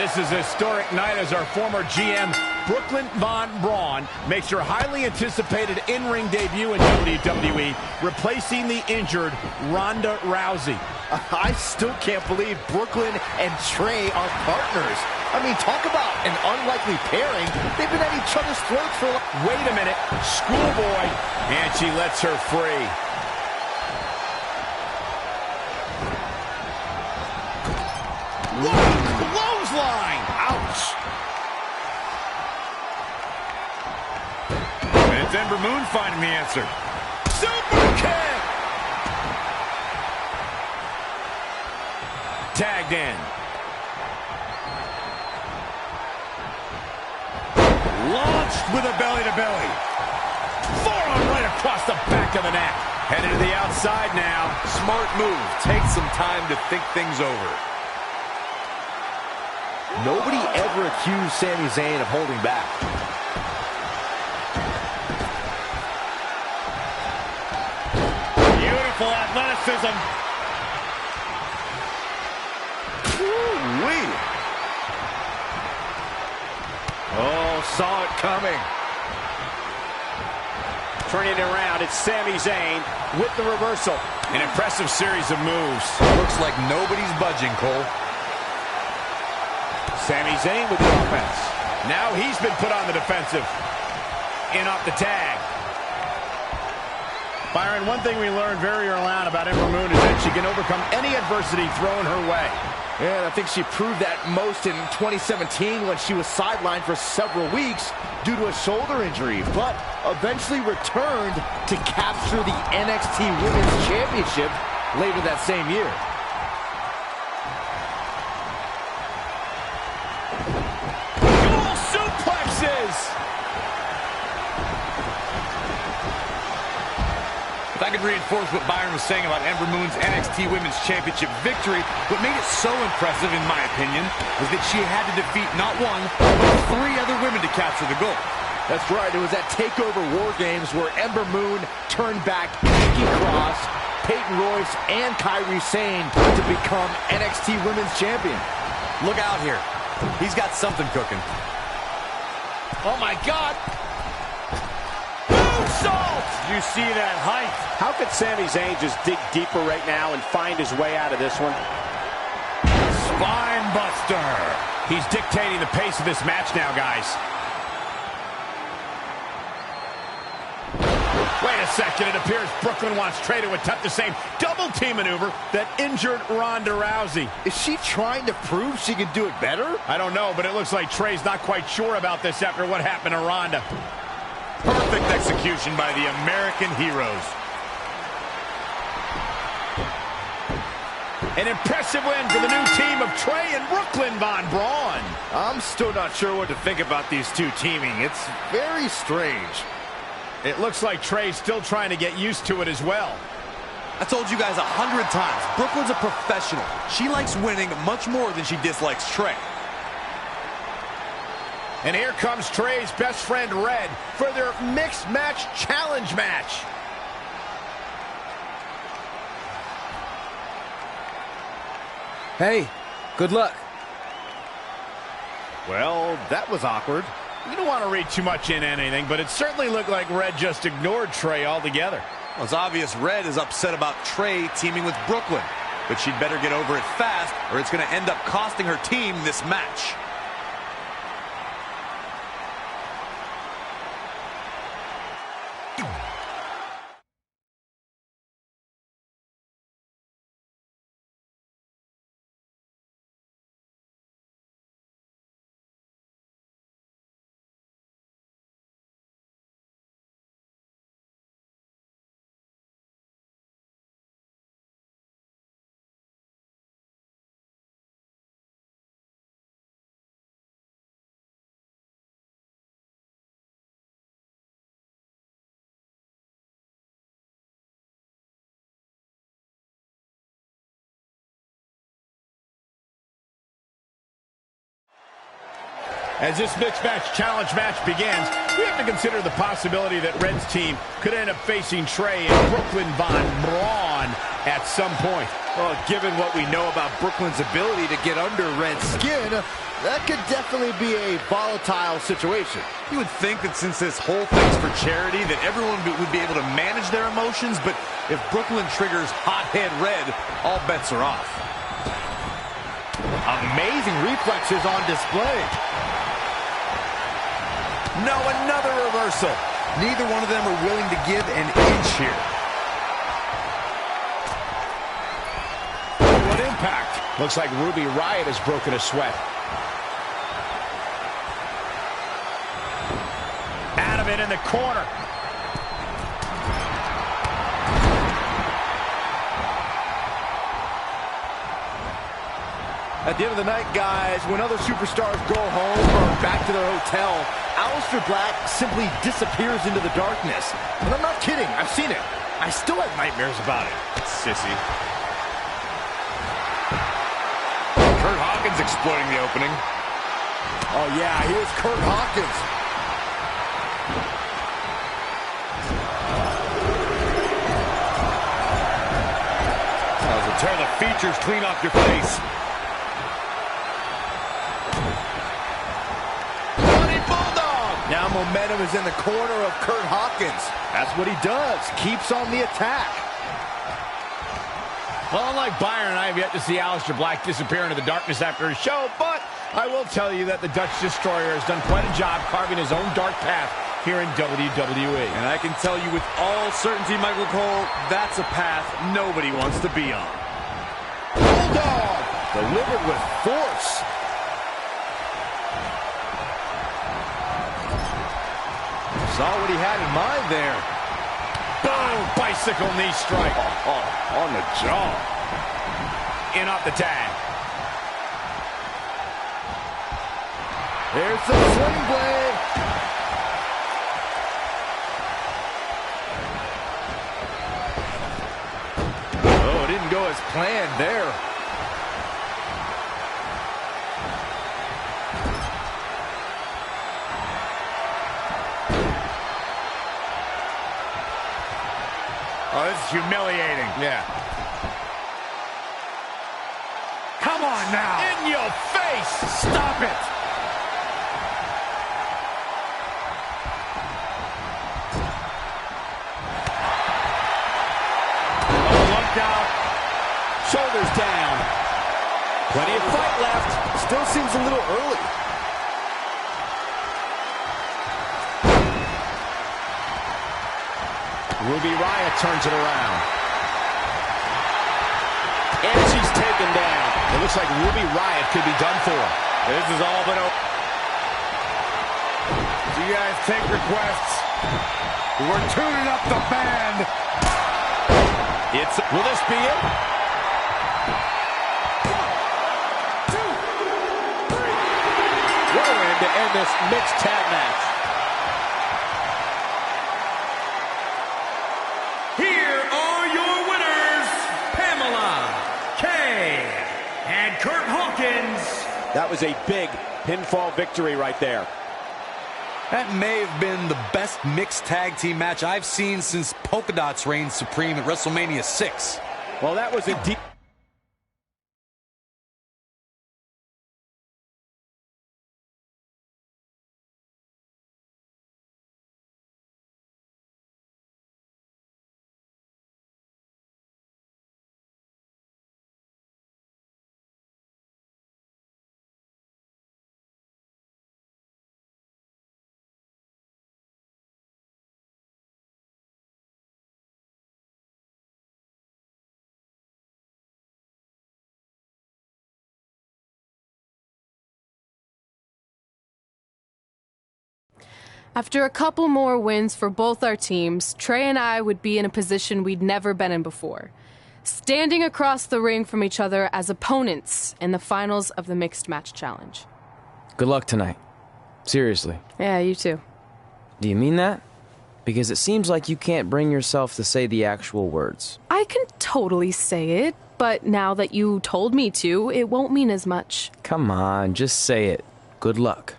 This is a historic night as our former GM, Brooklyn Von Braun, makes her highly anticipated in-ring debut in WWE, replacing the injured Ronda Rousey. I still can't believe Brooklyn and Trey are partners. I mean, talk about an unlikely pairing. They've been at each other's throats for... Wait a minute, schoolboy, and she lets her free. Clothesline! Ouch! And it's Ember Moon finding the answer. Super kick! Tagged in. Launched with a belly-to-belly. Forearm right across the back of the neck. Headed to the outside now. Smart move. Take some time to think things over. Nobody ever accused Sami Zayn of holding back. Beautiful athleticism. Woo-wee. Oh, saw it coming. Turning it around, it's Sami Zayn with the reversal. An impressive series of moves. Looks like nobody's budging, Cole. Sami Zayn with the offense. Now he's been put on the defensive. In off the tag. Byron, one thing we learned very early on about Ember Moon is that she can overcome any adversity thrown her way. Yeah, and I think she proved that most in 2017 when she was sidelined for several weeks due to a shoulder injury, but eventually returned to capture the NXT Women's Championship later that same year. Dual suplexes! If I could reinforce what Byron was saying about Ember Moon's NXT Women's Championship victory, what made it so impressive, in my opinion, was that she had to defeat not one, but 3 other women to capture the gold. That's right. It was at TakeOver War Games where Ember Moon turned back Nikki Cross, Peyton Royce, and Kairi Sane to become NXT Women's Champion. Look out here. He's got something cooking. Oh my God! Moonsault! You see that height? How could Sami Zayn just dig deeper right now and find his way out of this one? Spine buster. He's dictating the pace of this match now, guys. Wait a second, it appears Brooklyn wants Trey to attempt the same double team maneuver that injured Ronda Rousey. Is she trying to prove she can do it better? I don't know, but it looks like Trey's not quite sure about this after what happened to Ronda. Perfect execution by the American heroes. An impressive win for the new team of Trey and Brooklyn Von Braun. I'm still not sure what to think about these two teaming. It's very strange. It looks like Trey's still trying to get used to it as well. I told you guys 100 times, Brooklyn's a professional. She likes winning much more than she dislikes Trey. And here comes Trey's best friend, Red, for their mixed match challenge match. Hey, good luck. Well, that was awkward. You don't want to read too much into anything, but it certainly looked like Red just ignored Trey altogether. Well, it's obvious Red is upset about Trey teaming with Brooklyn, but she'd better get over it fast or it's going to end up costing her team this match. As this mixed match challenge match begins, we have to consider the possibility that Red's team could end up facing Trey and Brooklyn Von Braun at some point. Well, given what we know about Brooklyn's ability to get under Red's skin, that could definitely be a volatile situation. You would think that since this whole thing's for charity, that everyone would be able to manage their emotions, but if Brooklyn triggers hothead Red, all bets are off. Amazing reflexes on display. No, another reversal. Neither one of them are willing to give an inch here. Oh, what impact. Looks like Ruby Riott has broken a sweat. Out of it in the corner. At the end of the night, guys, when other superstars go home or back to their hotel, Aleister Black simply disappears into the darkness. And I'm not kidding. I've seen it. I still have nightmares about it. Sissy. Kurt Hawkins exploiting the opening. Oh, yeah, here's Kurt Hawkins. That was a tear the features clean off your face. Now momentum is in the corner of Kurt Hawkins. That's what he does. Keeps on the attack. Well, unlike Byron, I have yet to see Aleister Black disappear into the darkness after his show, but I will tell you that the Dutch Destroyer has done quite a job carving his own dark path here in WWE. And I can tell you with all certainty, Michael Cole, that's a path nobody wants to be on. Bulldog delivered with force. Saw what he had in mind there. Boom! Bicycle knee strike. On the jaw. In off the tag. There's the swing blade. Oh, it didn't go as planned there. Oh, this is humiliating. Yeah. Come on now. In your face. Stop it. Oh, look out. Shoulders down. Plenty of fight left. Still seems a little early. Ruby Riott turns it around. And she's taken down. It looks like Ruby Riott could be done for. This is all but over. Do you guys take requests? We're tuning up the band. Will this be it? 1, 2, 3. What a win to end this mixed tag match. Here are your winners, Pamela, Kay, and Kurt Hawkins. That was a big pinfall victory right there. That may have been the best mixed tag team match I've seen since Polka Dots reigned supreme at WrestleMania 6. Well, that was indeed. After a couple more wins for both our teams, Trey and I would be in a position we'd never been in before. Standing across the ring from each other as opponents in the finals of the Mixed Match Challenge. Good luck tonight. Seriously. Yeah, you too. Do you mean that? Because it seems like you can't bring yourself to say the actual words. I can totally say it, but now that you told me to, it won't mean as much. Come on, just say it. Good luck.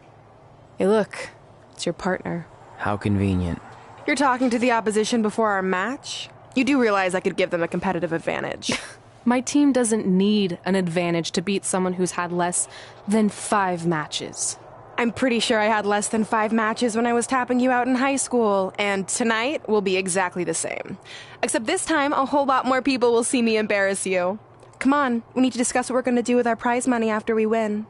Hey, look. It's your partner. How convenient. You're talking to the opposition before our match? You do realize I could give them a competitive advantage. My team doesn't need an advantage to beat someone who's had less than 5 matches. I'm pretty sure I had less than 5 matches when I was tapping you out in high school, and tonight will be exactly the same. Except this time, a whole lot more people will see me embarrass you. Come on, we need to discuss what we're going to do with our prize money after we win.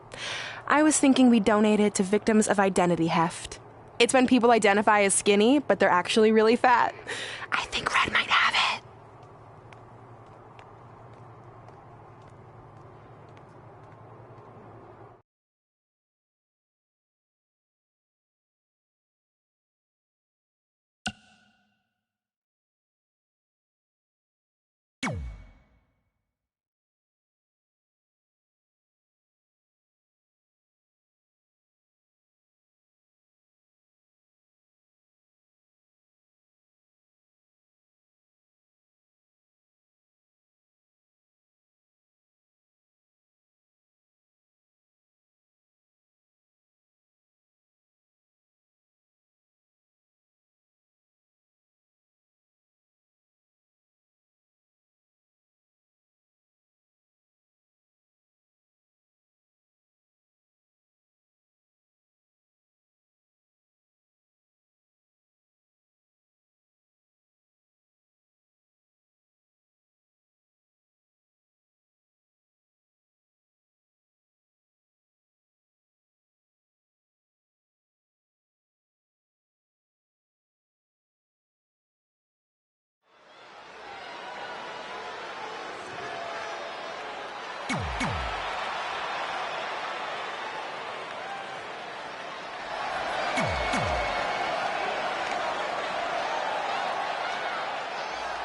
I was thinking we donate it to victims of identity heft. It's when people identify as skinny, but they're actually really fat. I think Red might have it.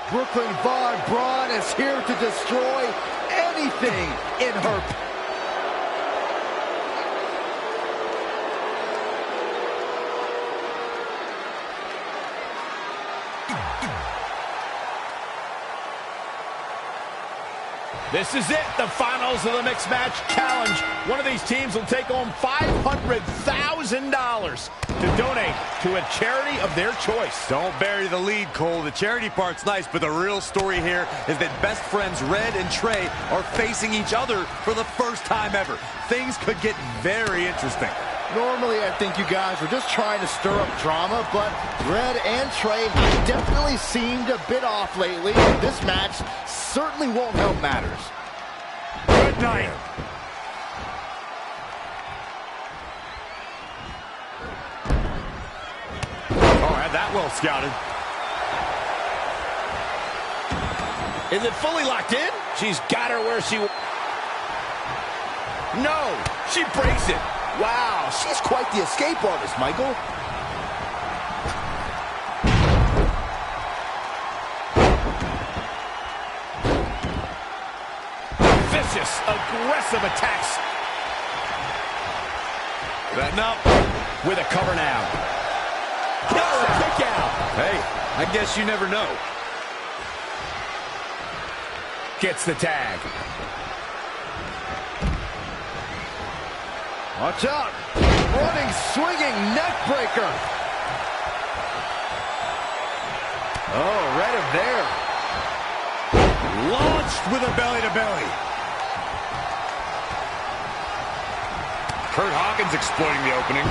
Brooklyn Von Braun is here to destroy anything in her path. This is it, the finals of the Mixed Match Challenge. One of these teams will take home $500,000 to donate to a charity of their choice. Don't bury the lead, Cole. The charity part's nice, but the real story here is that best friends Red and Trey are facing each other for the first time ever. Things could get very interesting. Normally, I think you guys are just trying to stir up drama, but Red and Trey have definitely seemed a bit off lately. This match certainly won't help matters. Good night. Oh, had that well scouted. Is it fully locked in? She's got her where she... No, she breaks it. Wow, she's quite the escape artist, Michael. Vicious, aggressive attacks. Setting up with a cover now. Gets a kick out. Hey, I guess you never know. Gets the tag. Watch out. Running, swinging neck breaker. Oh, right up there. Launched with a belly-to-belly. Kurt Hawkins exploiting the opening.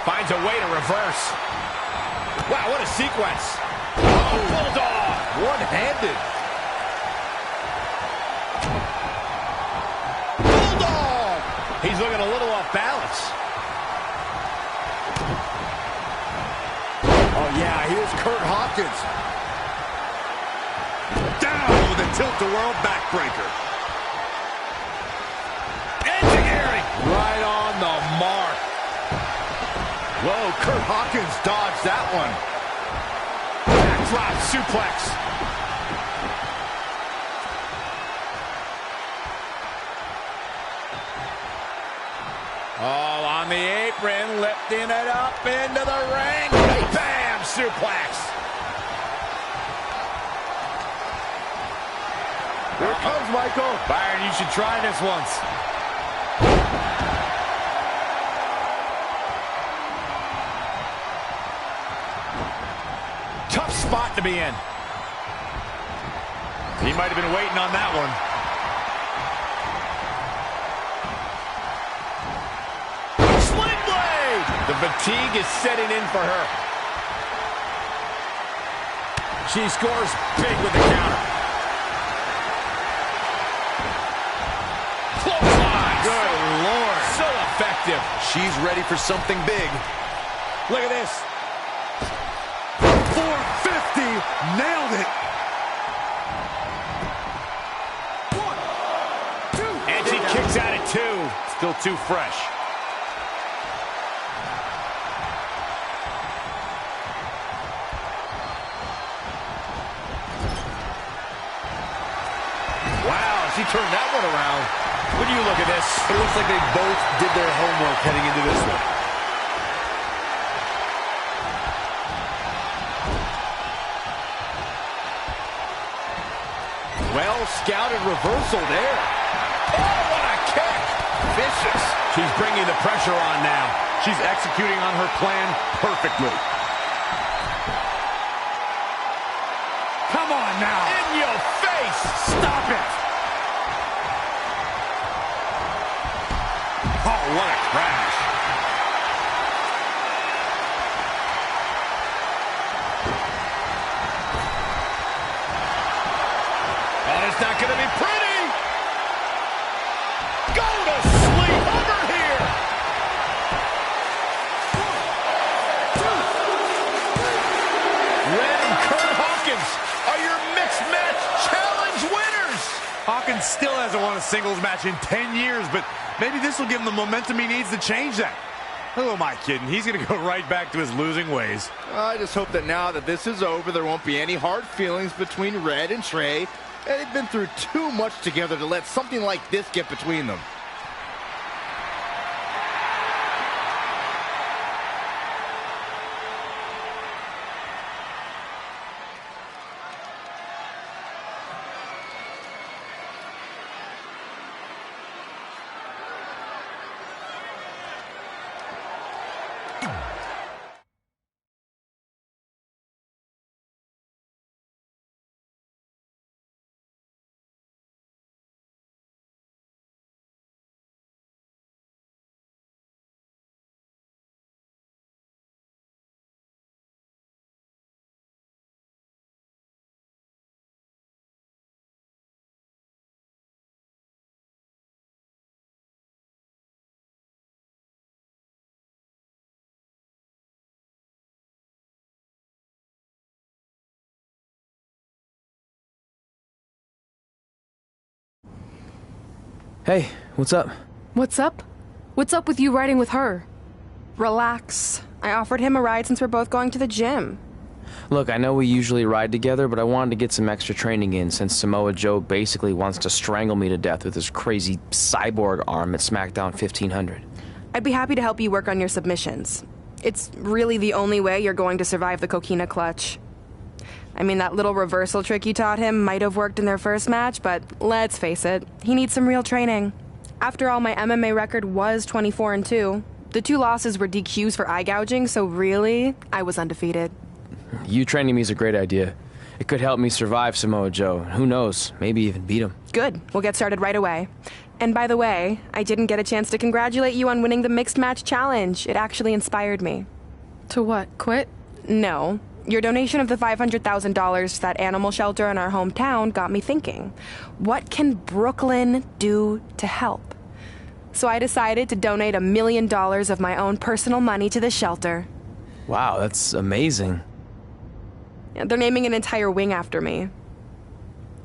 Finds a way to reverse. Wow, what a sequence. Oh, bulldog. One-handed. Bulldog. He's looking a little off balance. Oh, yeah, here's Kurt Hawkins. Down with a tilt-a-whirl backbreaker. Engineering. Right on the mark. Whoa, Kurt Hawkins dodged that one. Backdrop suplex. Oh, on the apron, lifting it up into the ring. Bam! Suplex. Here comes, Michael. Byron, you should try this once. Tough spot to be in. He might have been waiting on that one. Sling blade! The fatigue is setting in for her. She scores big with the counter. Clothesline! Good Lord. So effective. She's ready for something big. Look at this. 450. Nailed it. And she kicks out at 2. Still too fresh. Wow, she turned that one around. When you look at this, It looks like they both did their homework heading into this one. well scouted reversal there. Oh, what a kick. Vicious. She's bringing the pressure on now. She's executing on her plan perfectly. Come on now. In your face. Stop it. Oh, what a crash. Oh, it's not going to be pretty. Go to sleep over here. 1, 2, 3. Red and Kurt Hawkins are your mixed match challenge winners. Hawkins still hasn't won a singles match in 10 years, but maybe this will give him the momentum he needs to change that. Who am I kidding? He's going to go right back to his losing ways. I just hope that now that this is over, there won't be any hard feelings between Red and Trey. They've been through too much together to let something like this get between them. Hey, what's up? What's up? What's up with you riding with her? Relax. I offered him a ride since we're both going to the gym. Look, I know we usually ride together, but I wanted to get some extra training in since Samoa Joe basically wants to strangle me to death with his crazy cyborg arm at SmackDown 1500. I'd be happy to help you work on your submissions. It's really the only way you're going to survive the coquina clutch. I mean, that little reversal trick you taught him might have worked in their first match, but let's face it, he needs some real training. After all, my MMA record was 24-2. The 2 losses were DQs for eye gouging, so really, I was undefeated. You training me is a great idea. It could help me survive Samoa Joe. Who knows, maybe even beat him. Good. We'll get started right away. And by the way, I didn't get a chance to congratulate you on winning the Mixed Match Challenge. It actually inspired me. To what? Quit? No. Your donation of the $500,000 to that animal shelter in our hometown got me thinking. What can Brooklyn do to help? So I decided to donate $1 million of my own personal money to the shelter. Wow, that's amazing. They're naming an entire wing after me.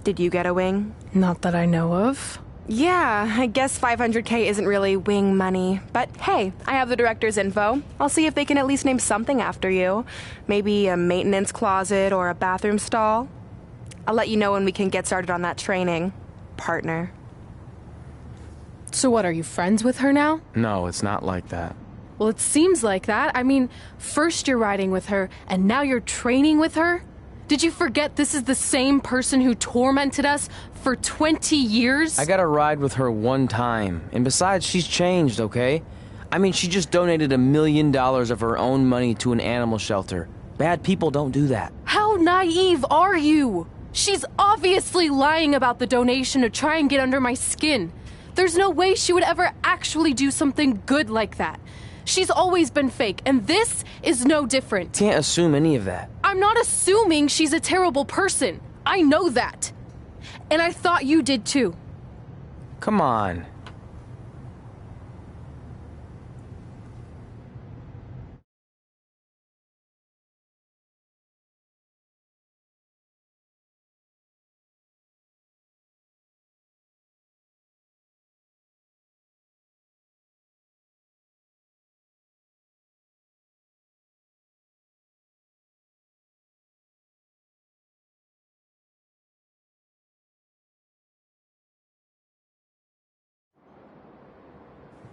Did you get a wing? Not that I know of. Yeah, I guess $500K isn't really wing money. But hey, I have the director's info. I'll see if they can at least name something after you. Maybe a maintenance closet or a bathroom stall. I'll let you know when we can get started on that training, partner. So what, are you friends with her now? No, it's not like that. Well, it seems like that. I mean, first you're riding with her, and now you're training with her? Did you forget this is the same person who tormented us for 20 years? I got a ride with her one time, and besides, she's changed, okay? I mean, she just donated $1 million of her own money to an animal shelter. Bad people don't do that. How naive are you? She's obviously lying about the donation to try and get under my skin. There's no way she would ever actually do something good like that. She's always been fake, and this is no different. Can't assume any of that. I'm not assuming she's a terrible person. I know that. And I thought you did too. Come on.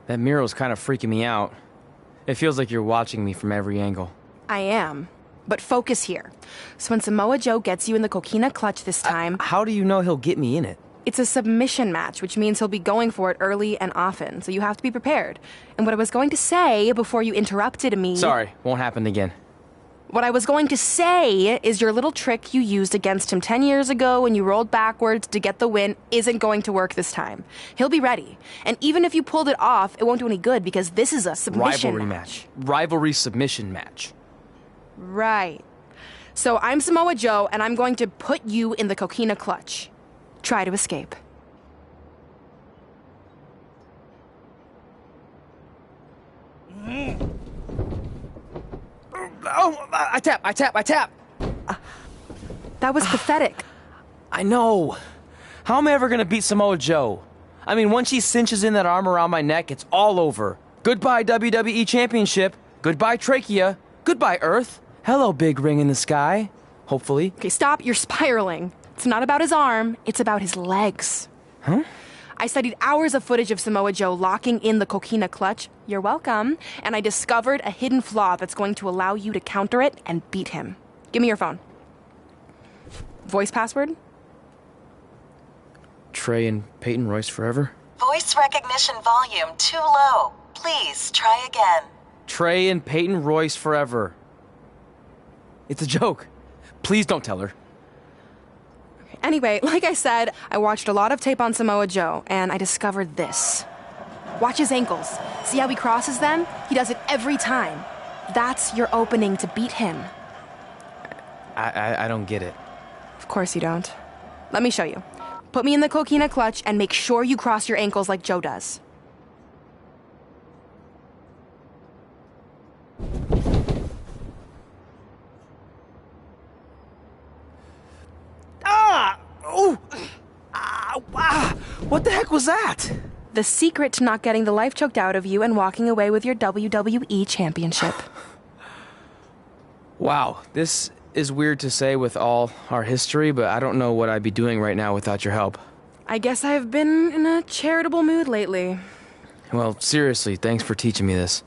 That mural's kind of freaking me out. It feels like you're watching me from every angle. I am. But focus here. So when Samoa Joe gets you in the coquina clutch this time... How do you know he'll get me in it? It's a submission match, which means he'll be going for it early and often, so you have to be prepared. And what I was going to say before you interrupted me... Sorry, won't happen again. What I was going to say is your little trick you used against him 10 years ago when you rolled backwards to get the win isn't going to work this time. He'll be ready. And even if you pulled it off, it won't do any good because this is a submission Rivalry match. Rivalry submission match. Right. So I'm Samoa Joe, and I'm going to put you in the coquina clutch. Try to escape. Oh, I tap. That was pathetic. I know. How am I ever gonna beat Samoa Joe? I mean, once she cinches in that arm around my neck, it's all over. Goodbye, WWE Championship. Goodbye, Trachea. Goodbye, Earth. Hello, big ring in the sky. Hopefully. Okay, stop. You're spiraling. It's not about his arm. It's about his legs. Huh? I studied hours of footage of Samoa Joe locking in the coquina clutch. You're welcome. And I discovered a hidden flaw that's going to allow you to counter it and beat him. Give me your phone. Voice password? Trey and Peyton Royce forever? Voice recognition volume too low. Please try again. Trey and Peyton Royce forever. It's a joke. Please don't tell her. Anyway, like I said, I watched a lot of tape on Samoa Joe, and I discovered this. Watch his ankles. See how he crosses them? He does it every time. That's your opening to beat him. I don't get it. Of course you don't. Let me show you. Put me in the coquina clutch and make sure you cross your ankles like Joe does. What the heck was that? The secret to not getting the life choked out of you and walking away with your WWE Championship. Wow, this is weird to say with all our history, but I don't know what I'd be doing right now without your help. I guess I've been in a charitable mood lately. Well, seriously, thanks for teaching me this.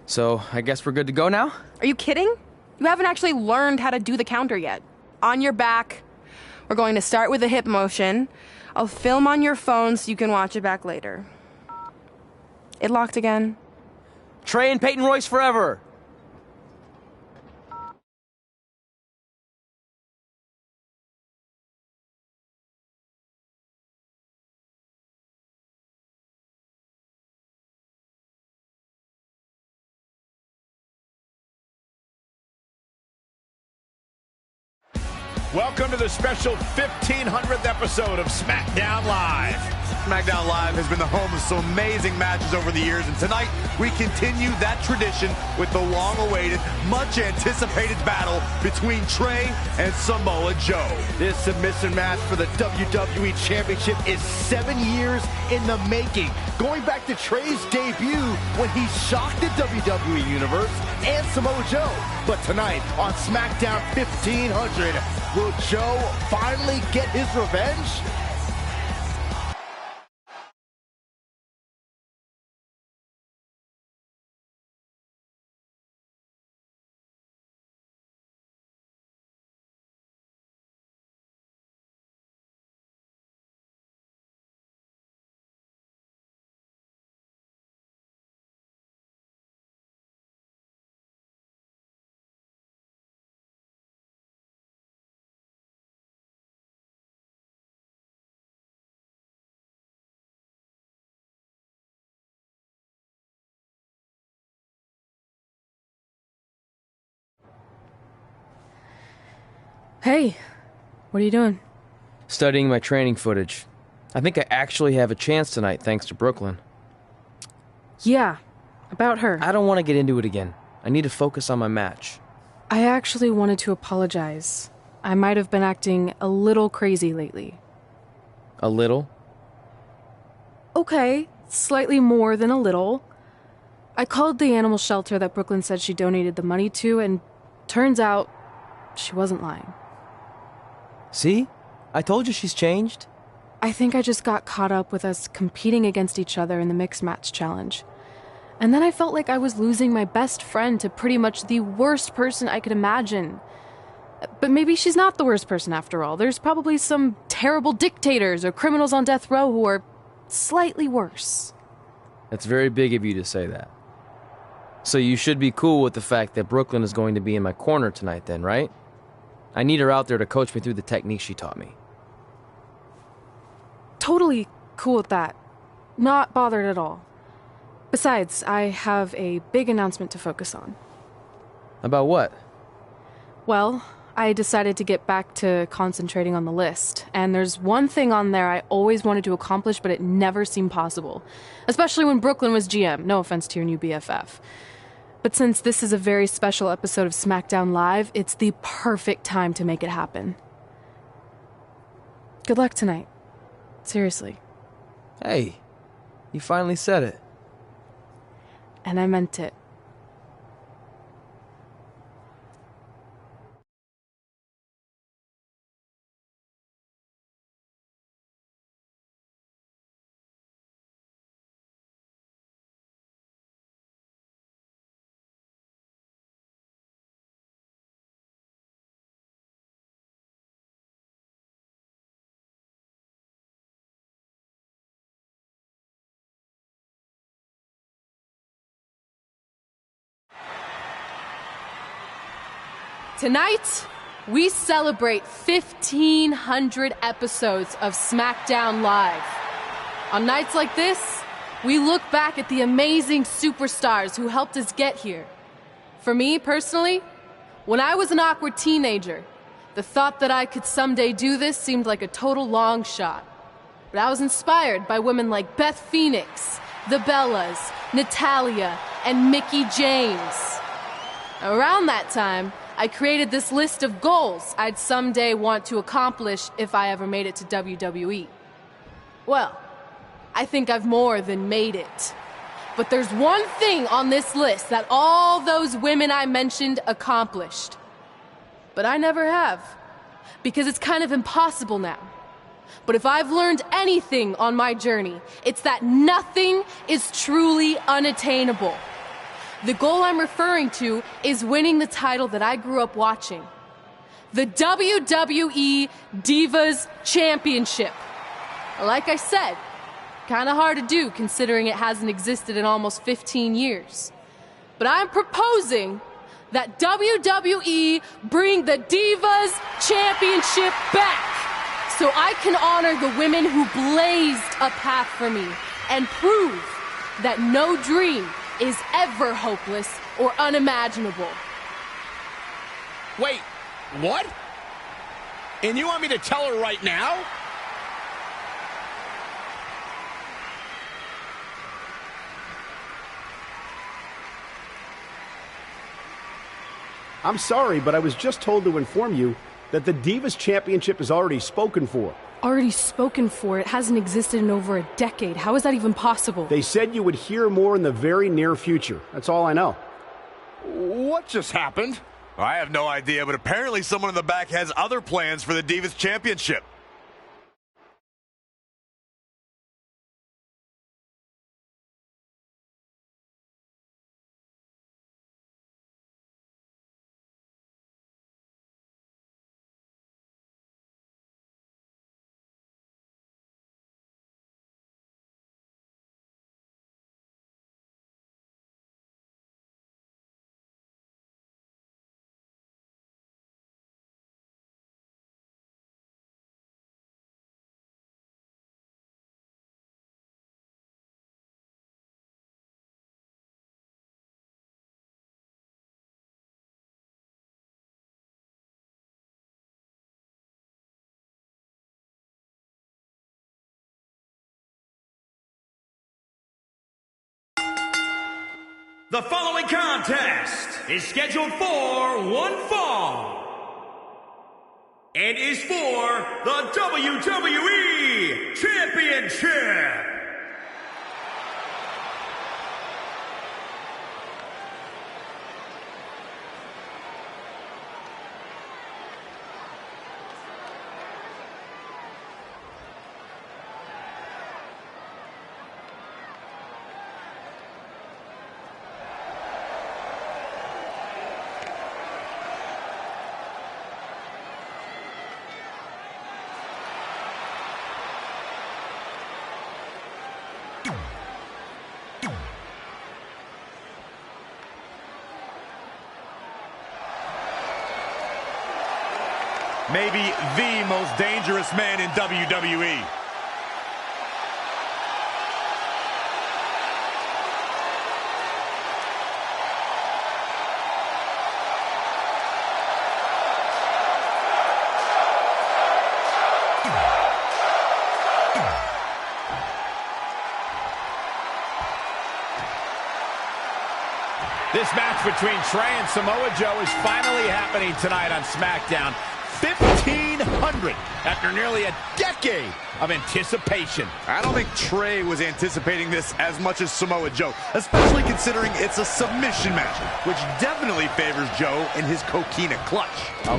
So, I guess we're good to go now? Are you kidding? You haven't actually learned how to do the counter yet. On your back. We're going to start with a hip motion. I'll film on your phone so you can watch it back later. It locked again. Trey and Peyton Royce forever! Welcome to the special 1500th episode of SmackDown Live. SmackDown Live has been the home of some amazing matches over the years, and tonight we continue that tradition with the long-awaited, much-anticipated battle between Trey and Samoa Joe. This submission match for the WWE Championship is 7 years in the making, going back to Trey's debut when he shocked the WWE Universe and Samoa Joe. But tonight on SmackDown 1500, will Joe finally get his revenge? Hey, what are you doing? Studying my training footage. I think I actually have a chance tonight thanks to Brooklyn. Yeah, about her. I don't want to get into it again. I need to focus on my match. I actually wanted to apologize. I might have been acting a little crazy lately. A little? Okay, slightly more than a little. I called the animal shelter that Brooklyn said she donated the money to, and turns out she wasn't lying. See? I told you she's changed. I think I just got caught up with us competing against each other in the mixed match challenge. And then I felt like I was losing my best friend to pretty much the worst person I could imagine. But maybe she's not the worst person after all. There's probably some terrible dictators or criminals on death row who are slightly worse. That's very big of you to say that. So you should be cool with the fact that Brooklyn is going to be in my corner tonight then, right? I need her out there to coach me through the technique she taught me. Totally cool with that. Not bothered at all. Besides, I have a big announcement to focus on. About what? Well, I decided to get back to concentrating on the list, and there's one thing on there I always wanted to accomplish, but it never seemed possible. Especially when Brooklyn was GM, no offense to your new BFF. But since this is a very special episode of SmackDown Live, it's the perfect time to make it happen. Good luck tonight. Seriously. Hey, you finally said it. And I meant it. Tonight, we celebrate 1,500 episodes of SmackDown Live. On nights like this, we look back at the amazing superstars who helped us get here. For me, personally, when I was an awkward teenager, the thought that I could someday do this seemed like a total long shot. But I was inspired by women like Beth Phoenix, the Bellas, Natalia, and Mickie James. Around that time, I created this list of goals I'd someday want to accomplish if I ever made it to WWE. Well, I think I've more than made it. But there's one thing on this list that all those women I mentioned accomplished. But I never have, because it's kind of impossible now. But if I've learned anything on my journey, it's that nothing is truly unattainable. The goal I'm referring to is winning the title that I grew up watching. The WWE Divas Championship. Like I said, kind of hard to do considering it hasn't existed in almost 15 years. But I'm proposing that WWE bring the Divas Championship back so I can honor the women who blazed a path for me and prove that no dream is ever hopeless or unimaginable. Wait, what? And you want me to tell her right now? I'm sorry, but I was just told to inform you that the Divas Championship is already spoken for. Already spoken for? It hasn't existed in over a decade. How is that even possible? They said you would hear more in the very near future. That's all I know. What just happened? I have no idea, but apparently someone in the back has other plans for the Divas Championship. The following contest is scheduled for one fall and is for the WWE Championship. Maybe the most dangerous man in WWE. This match between Trey and Samoa Joe is finally happening tonight on SmackDown. 1,500 after nearly a decade of anticipation. I don't think Trey was anticipating this as much as Samoa Joe, especially considering it's a submission match, which definitely favors Joe in his coquina clutch.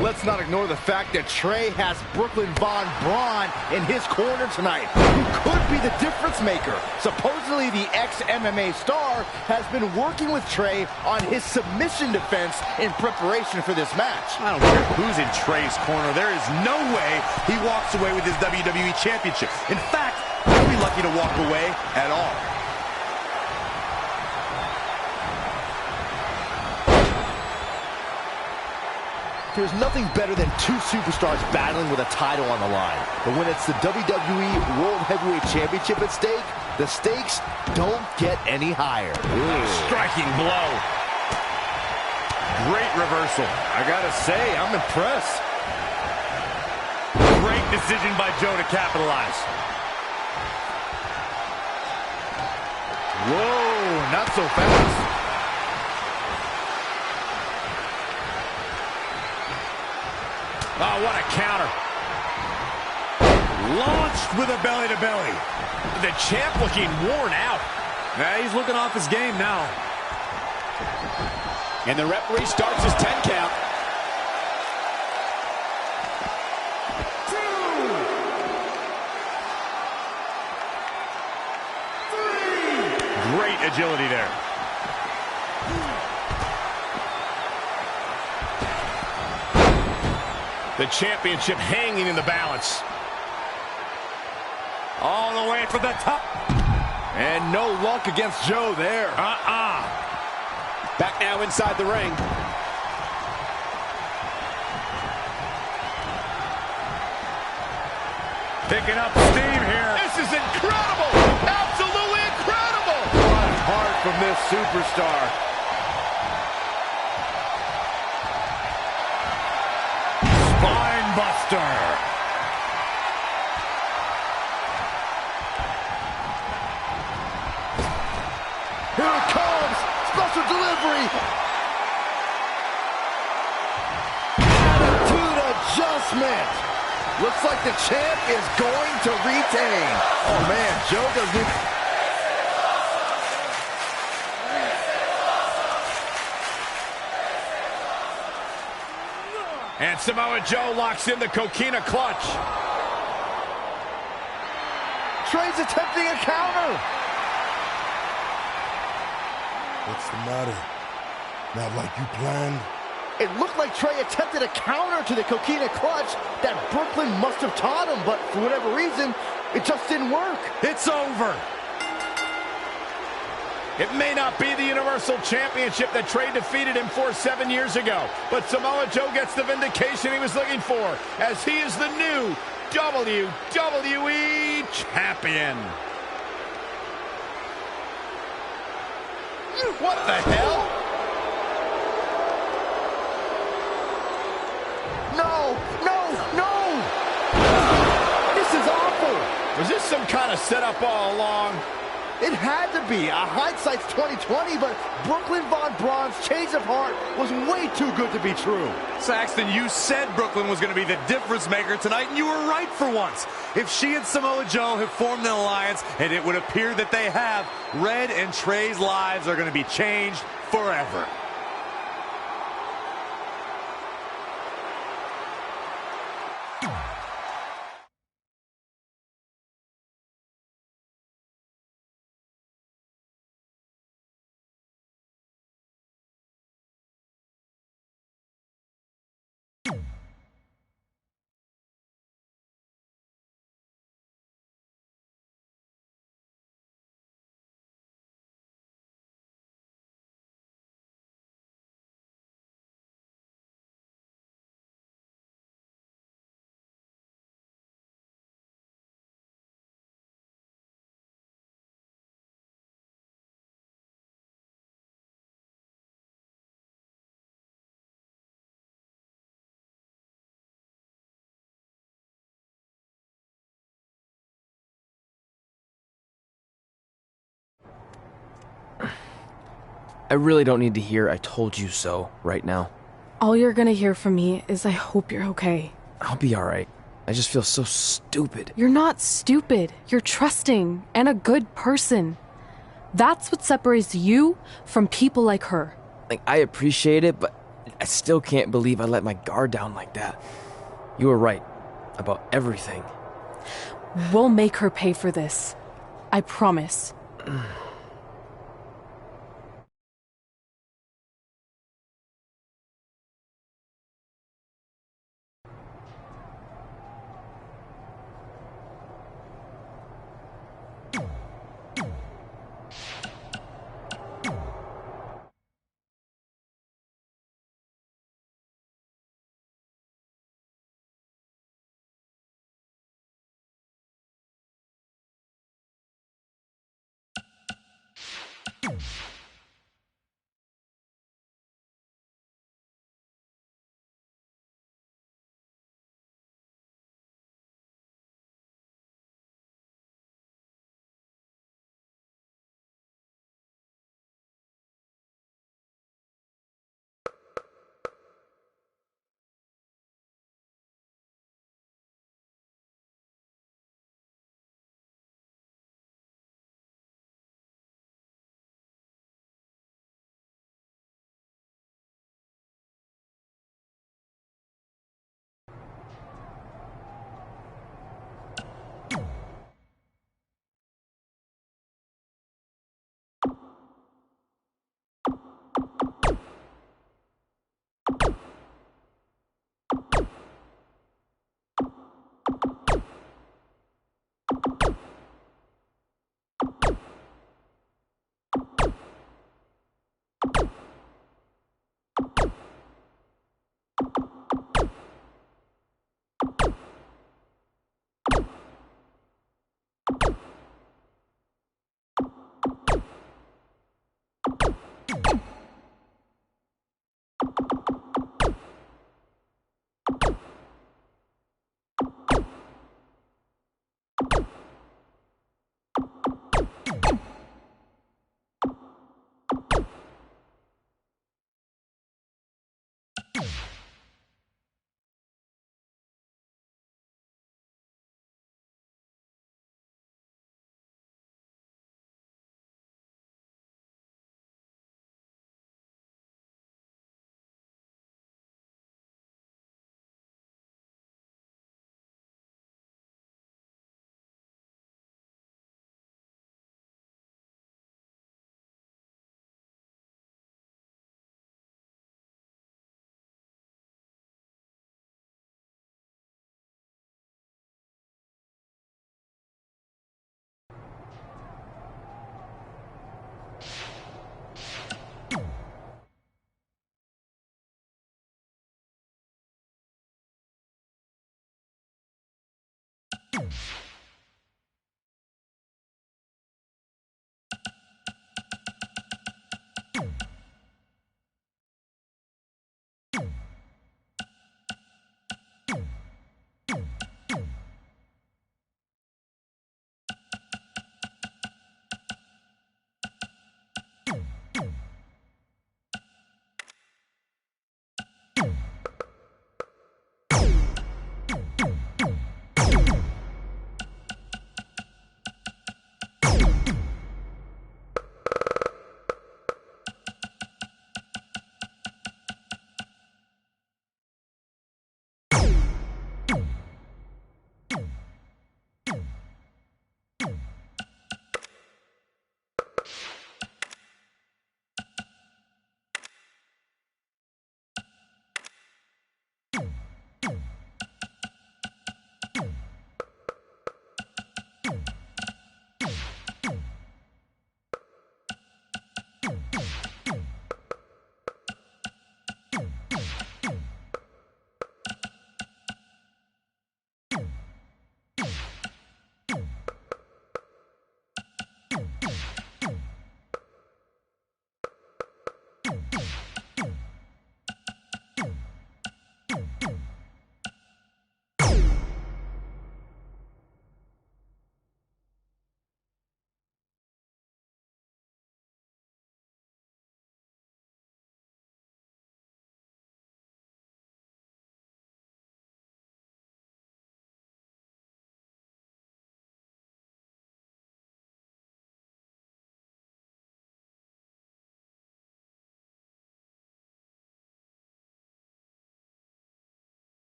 Let's not ignore the fact that Trey has Brooklyn Von Braun in his corner tonight, who could be the difference maker. Supposedly, the ex-MMA star has been working with Trey on his submission defense in preparation for this match. I don't care who's in Trey's corner. There is no way he walks away with his WWE Championship. In fact, he'll be lucky to walk away at all. There's nothing better than two superstars battling with a title on the line. But when it's the WWE World Heavyweight Championship at stake, the stakes don't get any higher. Striking blow. Great reversal. I gotta say, I'm impressed. Great decision by Joe to capitalize. Whoa, not so fast. Oh, what a counter. Launched with a belly-to-belly. The champ looking worn out. Yeah, he's looking off his game now. And the referee starts his 10 count. Great agility there. The championship hanging in the balance. All the way for the top. And no luck against Joe there. Back now inside the ring. Picking up steam here. This is incredible! Absolutely incredible! What heart from this superstar. Spine buster. Here it comes. Special delivery. Attitude adjustment. Looks like the champ is going to retain. Oh, man, Joe doesn't... And Samoa Joe locks in the coquina clutch. Trey's attempting a counter. What's the matter? Not like you planned? It looked like Trey attempted a counter to the coquina clutch that Brooklyn must have taught him, but for whatever reason, it just didn't work. It's over. It may not be the Universal Championship that Trey defeated him for 7 years ago, but Samoa Joe gets the vindication he was looking for, as he is the new WWE Champion. What the hell? No! Was this some kind of setup all along? It had to be. Hindsight's 2020, but Brooklyn Von Braun's change of heart was way too good to be true. Saxton, you said Brooklyn was going to be the difference maker tonight, and you were right for once. If she and Samoa Joe have formed an alliance, and it would appear that they have, Red and Trey's lives are going to be changed forever. I really don't need to hear "I told you so" right now. All you're gonna hear from me is I hope you're okay. I'll be alright. I just feel so stupid. You're not stupid. You're trusting and a good person. That's what separates you from people like her. Like, I appreciate it, but I still can't believe I let my guard down like that. You were right about everything. We'll make her pay for this. I promise.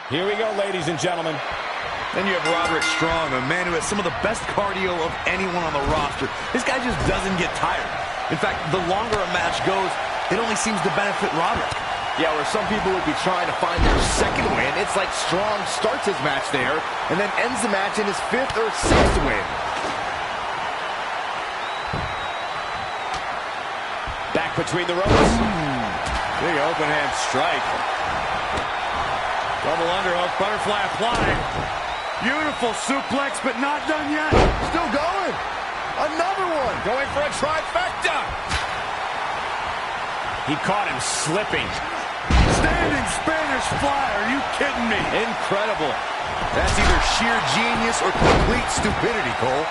Here we go, ladies and gentlemen. Then you have Roderick Strong, a man who has some of the best cardio of anyone on the roster. This guy just doesn't get tired. In fact, the longer a match goes, it only seems to benefit Roderick. Yeah, where some people would be trying to find their second win, it's like Strong starts his match there and then ends the match in his 5th or 6th win. Back between the ropes. Big open hand strike. Double underhook, butterfly applied. Beautiful suplex, but not done yet. Still going. Another one. Going for a trifecta. He caught him slipping. Standing Spanish fly. Are you kidding me? Incredible. That's either sheer genius or complete stupidity, Cole.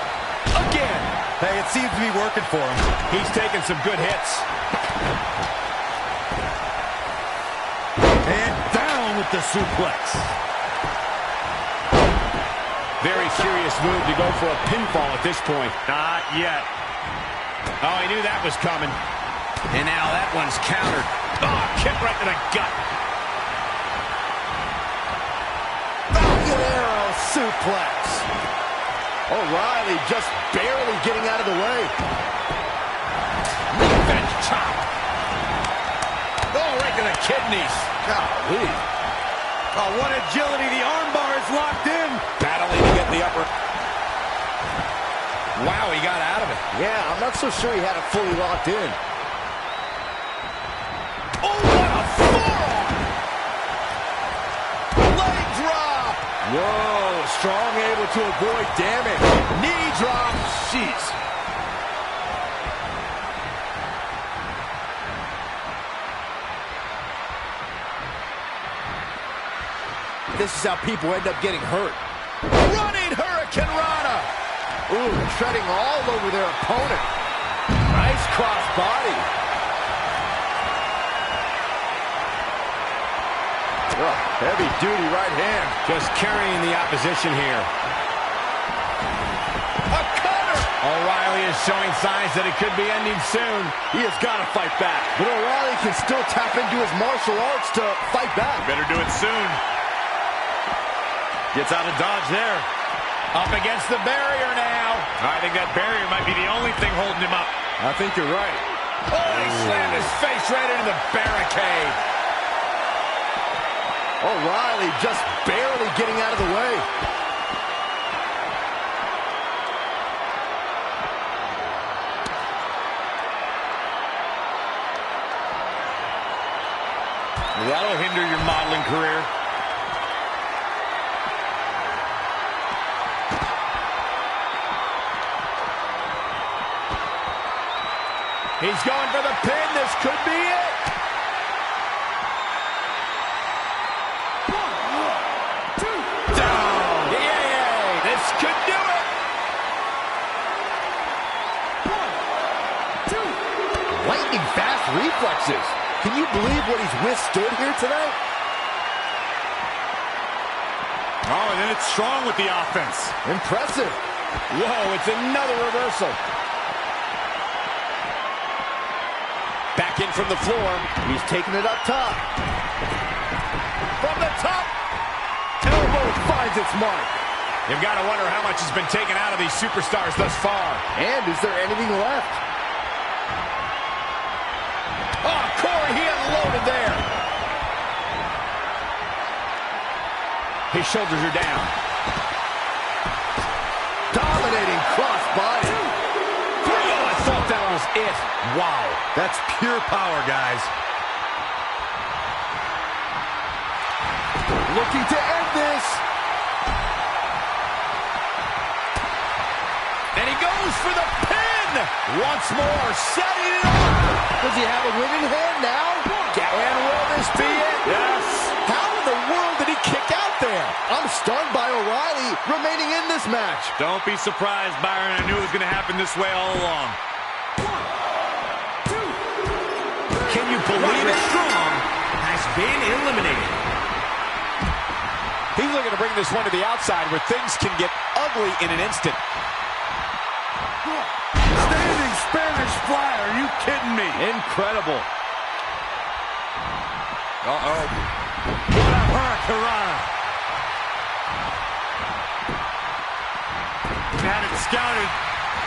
Again. Hey, it seems to be working for him. He's taking some good hits. And down with the suplex. Very curious move to go for a pinfall at this point. Not yet. Oh, he knew that was coming. And now that one's countered. Oh, kick right to the gut. Falcon Arrow suplex. O'Reilly just barely getting out of the way. Revenge chop. Oh, right to the kidneys. Golly. Oh, what agility. The armbar is locked in. Battling to get the upper. Wow, he got out of it. Yeah, I'm not so sure he had it fully locked in. Oh, what a forearm! Leg drop! Whoa, Strong able to avoid damage. Knee drop! Jeez. This is how people end up getting hurt. Running Hurricane Rana! Ooh, treading all over their opponent. Nice cross body. Oh, heavy duty right hand. Just carrying the opposition here. A cutter! O'Reilly is showing signs that it could be ending soon. He has got to fight back. But O'Reilly can still tap into his martial arts to fight back. Better do it soon. Gets out of dodge there. Up against the barrier now. I think that barrier might be the only thing holding him up. I think you're right. Oh, he slammed his face right into the barricade. O'Reilly just barely getting out of the way. That'll hinder your modeling career. He's going for the pin. This could be it. Down. Yay! This could do it. Lightning fast reflexes. Can you believe what he's withstood here tonight? Oh, and then it's Strong with the offense. Impressive. Whoa, it's another reversal. Back in from the floor. He's taking it up top. From the top. Elbow finds its mark. You've got to wonder how much has been taken out of these superstars thus far. And is there anything left? Oh, Corey, he unloaded there. His shoulders are down. Dominating crossbody. Oh, I thought that was it. Wow. That's pure power, guys. Looking to end this. And he goes for the pin. Once more, setting it up. Does he have a winning hand now? And will this be it? Yes. How in the world did he kick out there? I'm stunned by O'Reilly remaining in this match. Don't be surprised, Byron. I knew it was going to happen this way all along. Can you believe it? Strong has been eliminated. He's looking to bring this one to the outside where things can get ugly in an instant. Standing Spanish fly. Are you kidding me? Incredible. Uh-oh. What a hurricane. Had it scouted.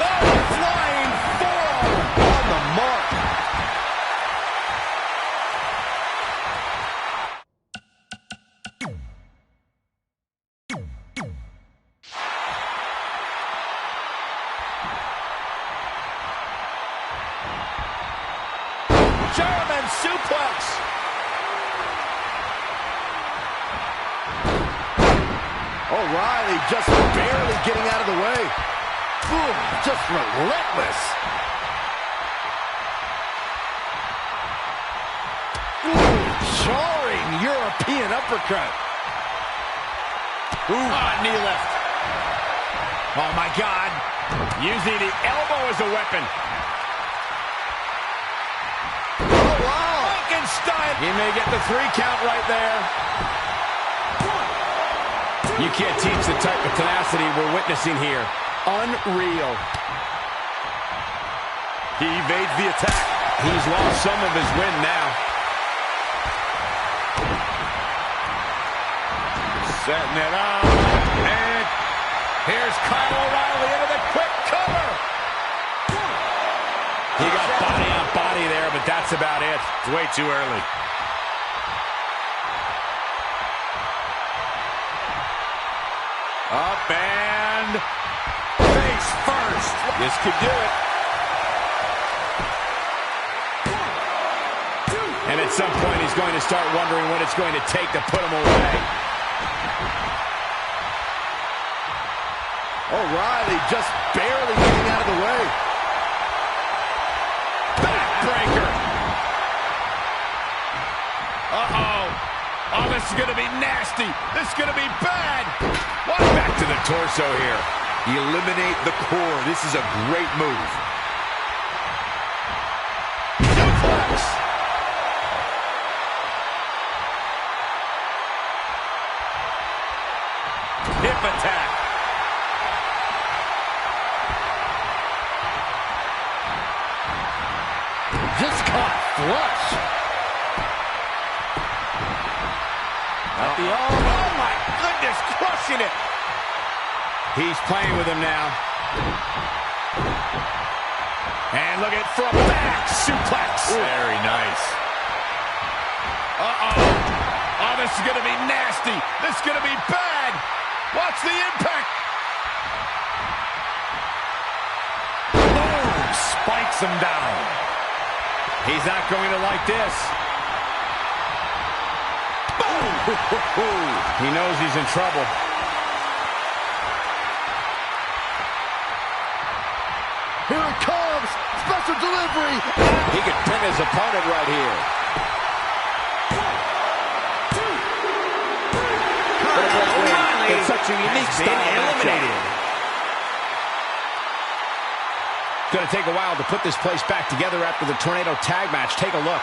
Oh, flying forearm on the mark. German suplex. O'Reilly just barely getting out of the way. Ooh, just relentless. Ooh, jarring European uppercut. Ooh. Knee lift. Oh, my God. Using the elbow as a weapon. Oh, wow. Frankenstein. He may get the 3 count right there. You can't teach the type of tenacity we're witnessing here. Unreal. He evades the attack. He's lost some of his wind now. Setting it up. And Here's Kyle O'Reilly into the quick cover. He got body on body there, but that's about it. it's way too early. Up and face first. This could do it. And at some point, he's going to start wondering what it's going to take to put him away. O'Reilly just barely getting out of the way. Backbreaker. Uh-oh. Oh, this is going to be nasty. This is going to be bad. What? Back to the torso here. Eliminate the core. This is a great move. Suplex. Hip attack. Just caught flush. At the elbow. Oh, my goodness, crushing it. He's playing with him now. And look at from back suplex. Very nice. Uh-oh. Oh, this is going to be nasty. This is going to be bad. Watch the impact. Boom! Spikes him down. He's not going to like this. Boom! He knows he's in trouble. Here it comes. Special delivery. He could pin his opponent right here. O'Reilly It's such a unique has been style eliminated. It's going to take a while to put this place back together after the Tornado tag match. Take a look.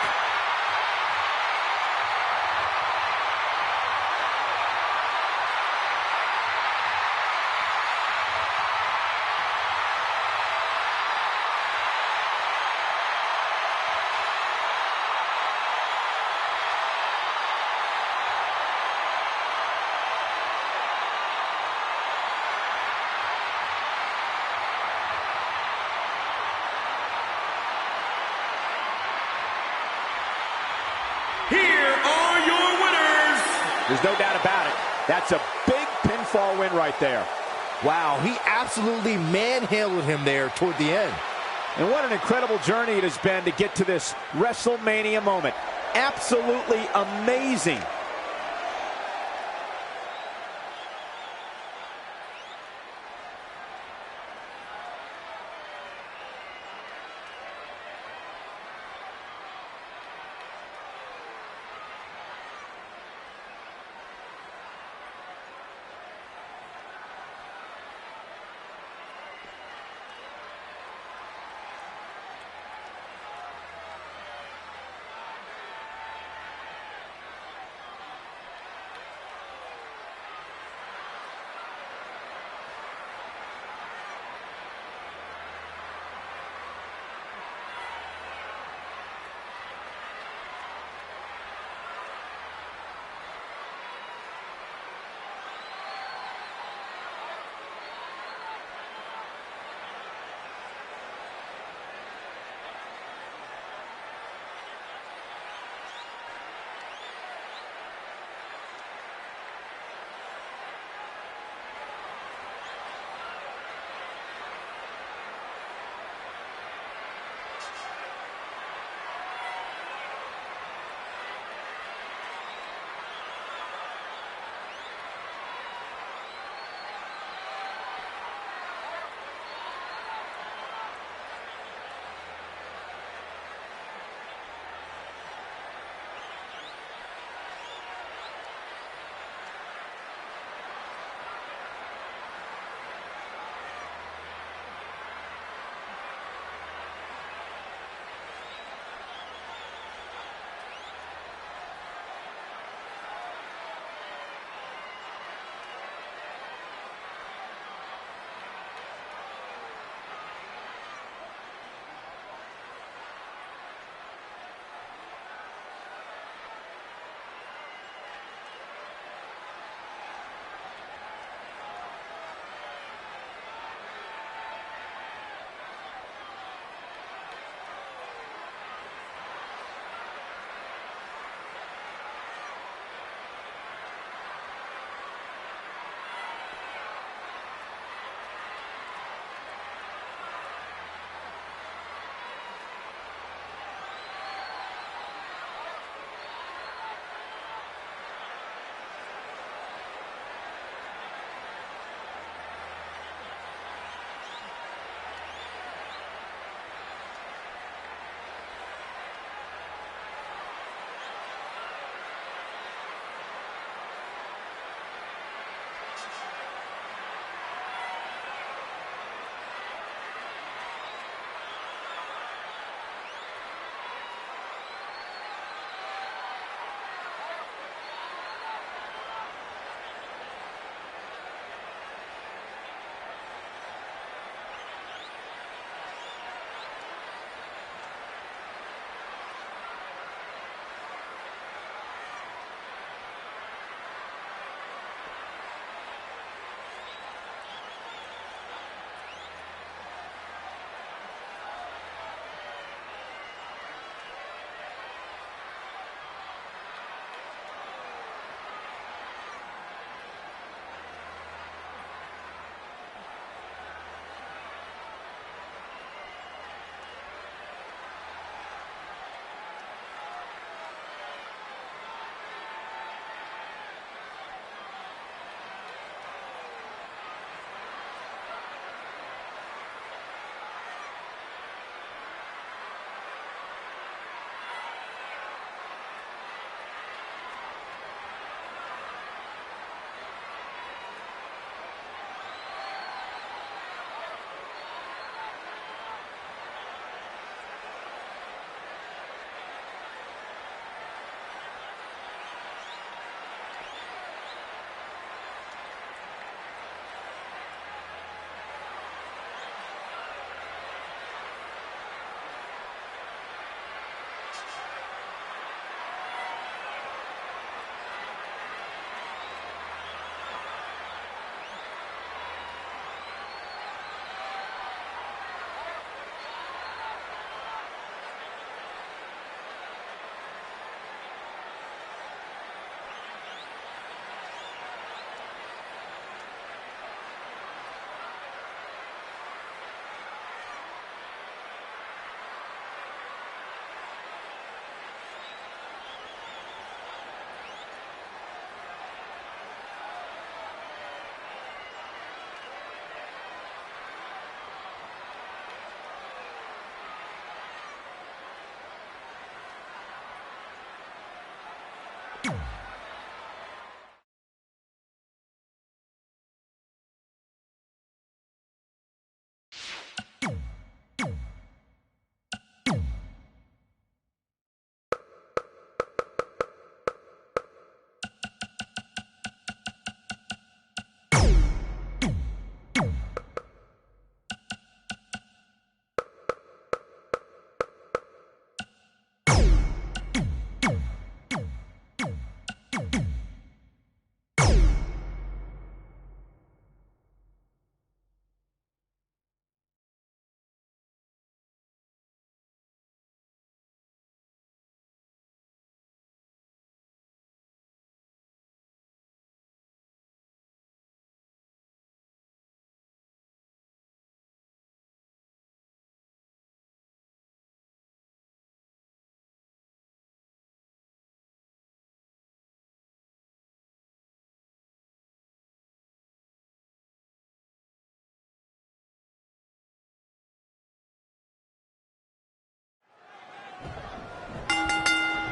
Here are your winners. There's no doubt about it. That's a big pinfall win right there. Wow, he absolutely manhandled him there toward the end. And what an incredible journey it has been to get to this WrestleMania moment. Absolutely amazing.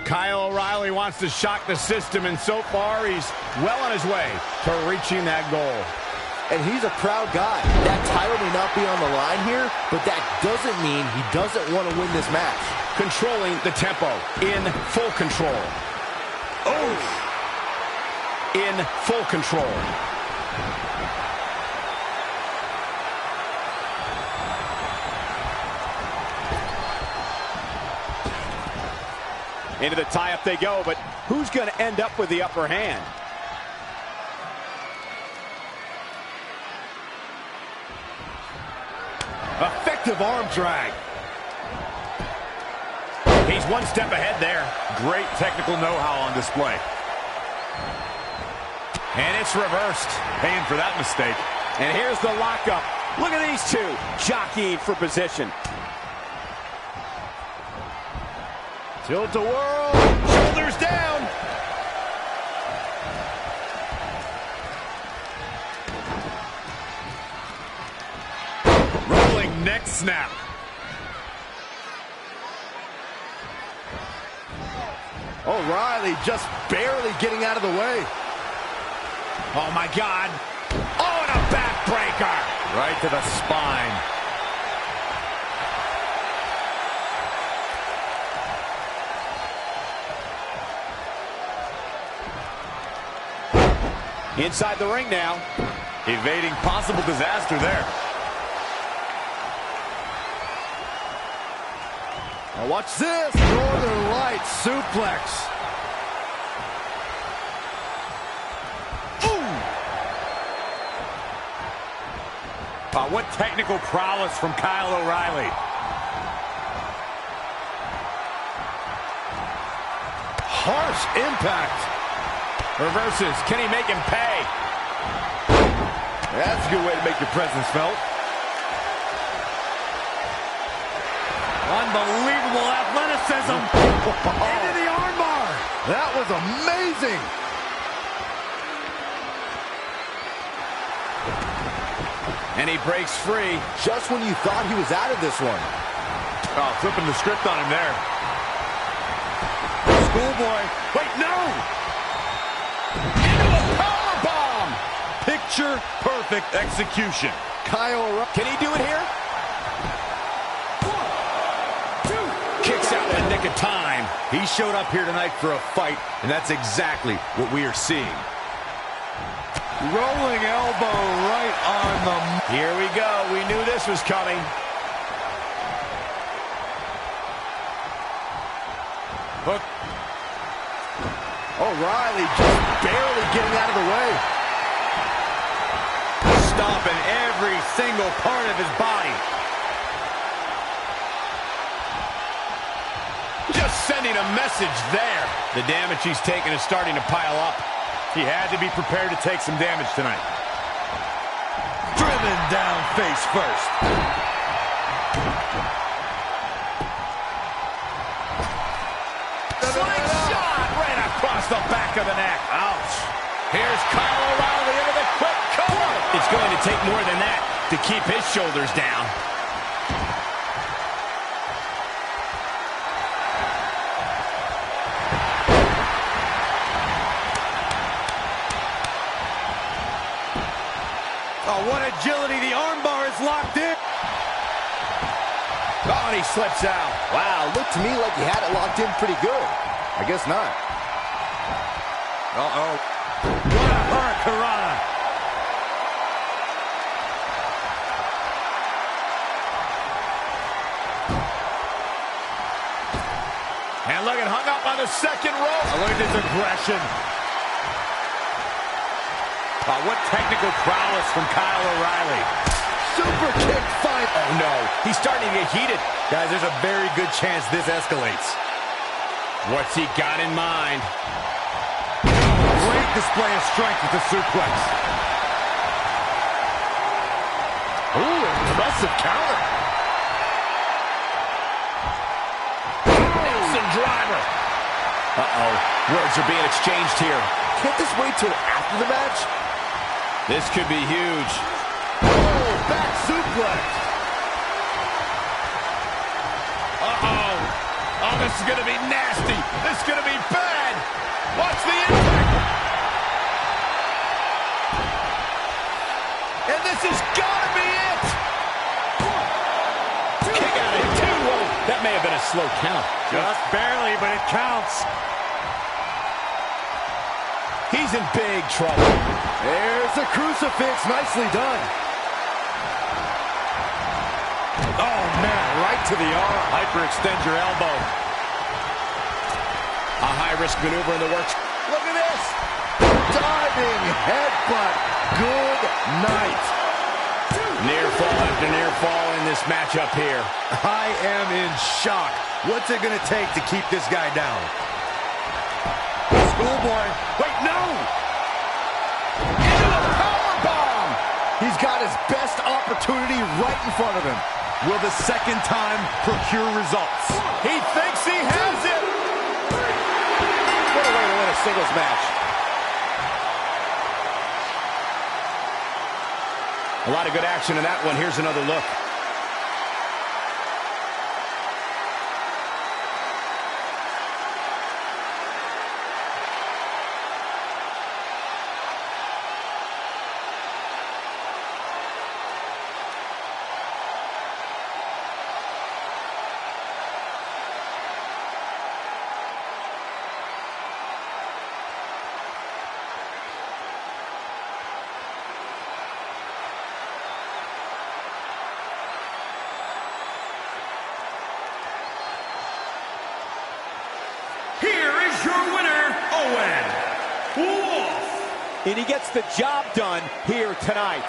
Kyle O'Reilly wants to shock the system, and so far he's well on his way to reaching that goal. And he's a proud guy. That title may not be on the line here, but that doesn't mean he doesn't want to win this match. Controlling the tempo, in full control. Oh! In full control. Into the tie-up they go, but who's going to end up with the upper hand? Effective arm drag. He's one step ahead there. Great technical know-how on display. And it's reversed. Paying for that mistake. And here's the lockup. Look at these two jockeying for position. Tilt-a-whirl. Shoulders down. Rolling neck snap. O'Reilly just barely getting out of the way. Oh, my God. Oh, and a backbreaker. Right to the spine. Inside the ring now. Evading possible disaster there. Now watch this. Northern Lights suplex. What technical prowess from Kyle O'Reilly. Harsh impact. Reverses. Can he make him pay? That's a good way to make your presence felt. Unbelievable athleticism. Into the armbar. That was amazing. And he breaks free. Just when you thought he was out of this one. Oh, flipping the script on him there. Schoolboy. Wait, no! Into a powerbomb. Picture perfect execution. Kyle O'Reilly. Can he do it here? 1, 2. Kicks out in the nick of time. He showed up here tonight for a fight, and that's exactly what we are seeing. Rolling elbow right on the... Here we go. We knew this was coming. Hook. O'Reilly just barely getting out of the way. Stomping every single part of his body. Just sending a message there. The damage he's taken is starting to pile up. He had to be prepared to take some damage tonight. Driven down face first. Slingshot right across the back of the neck. Ouch. Here's Kyle O'Reilly into the quick cover. It's going to take more than that to keep his shoulders down. what agility. The armbar is locked in. Oh, and he slips out. Wow, looked to me like he had it locked in pretty good. I guess not. Uh-oh. What a hurricanrana. And look at hung up on the second rope. Oh, look at this aggression. What technical prowess from Kyle O'Reilly. Super kick fight. Oh, no. He's starting to get heated. Guys, there's a very good chance this escalates. What's he got in mind? Great display of strength with the suplex. Ooh, impressive counter. Nelson driver. Uh-oh. Words are being exchanged here. Can't this wait till after the match? This could be huge. Oh, back suplex. Uh-oh. Oh, this is going to be nasty. This is going to be bad. Watch the impact. And this has got to be it. Kick out at 2. Whoa, that may have been a slow count. Just barely, but it counts. He's in big trouble. There's the crucifix. Nicely done. Oh, man, right to the arm. Hyperextend your elbow. A high-risk maneuver in the works. Look at this. Diving headbutt. Good night. Near fall after near fall in this matchup here. I am in shock. What's it going to take to keep this guy down? Schoolboy. Wait, no! Into the powerbomb! He's got his best opportunity right in front of him. Will the second time procure results? He thinks he has it! What a way to win a singles match. A lot of good action in that one. Here's another look. Here is your winner, Owen Wolf. And he gets the job done here tonight.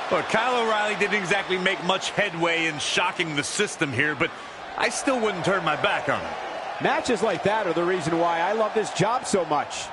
Well, Kyle O'Reilly didn't exactly make much headway in shocking the system here, but I still wouldn't turn my back on him. Matches like that are the reason why I love this job so much.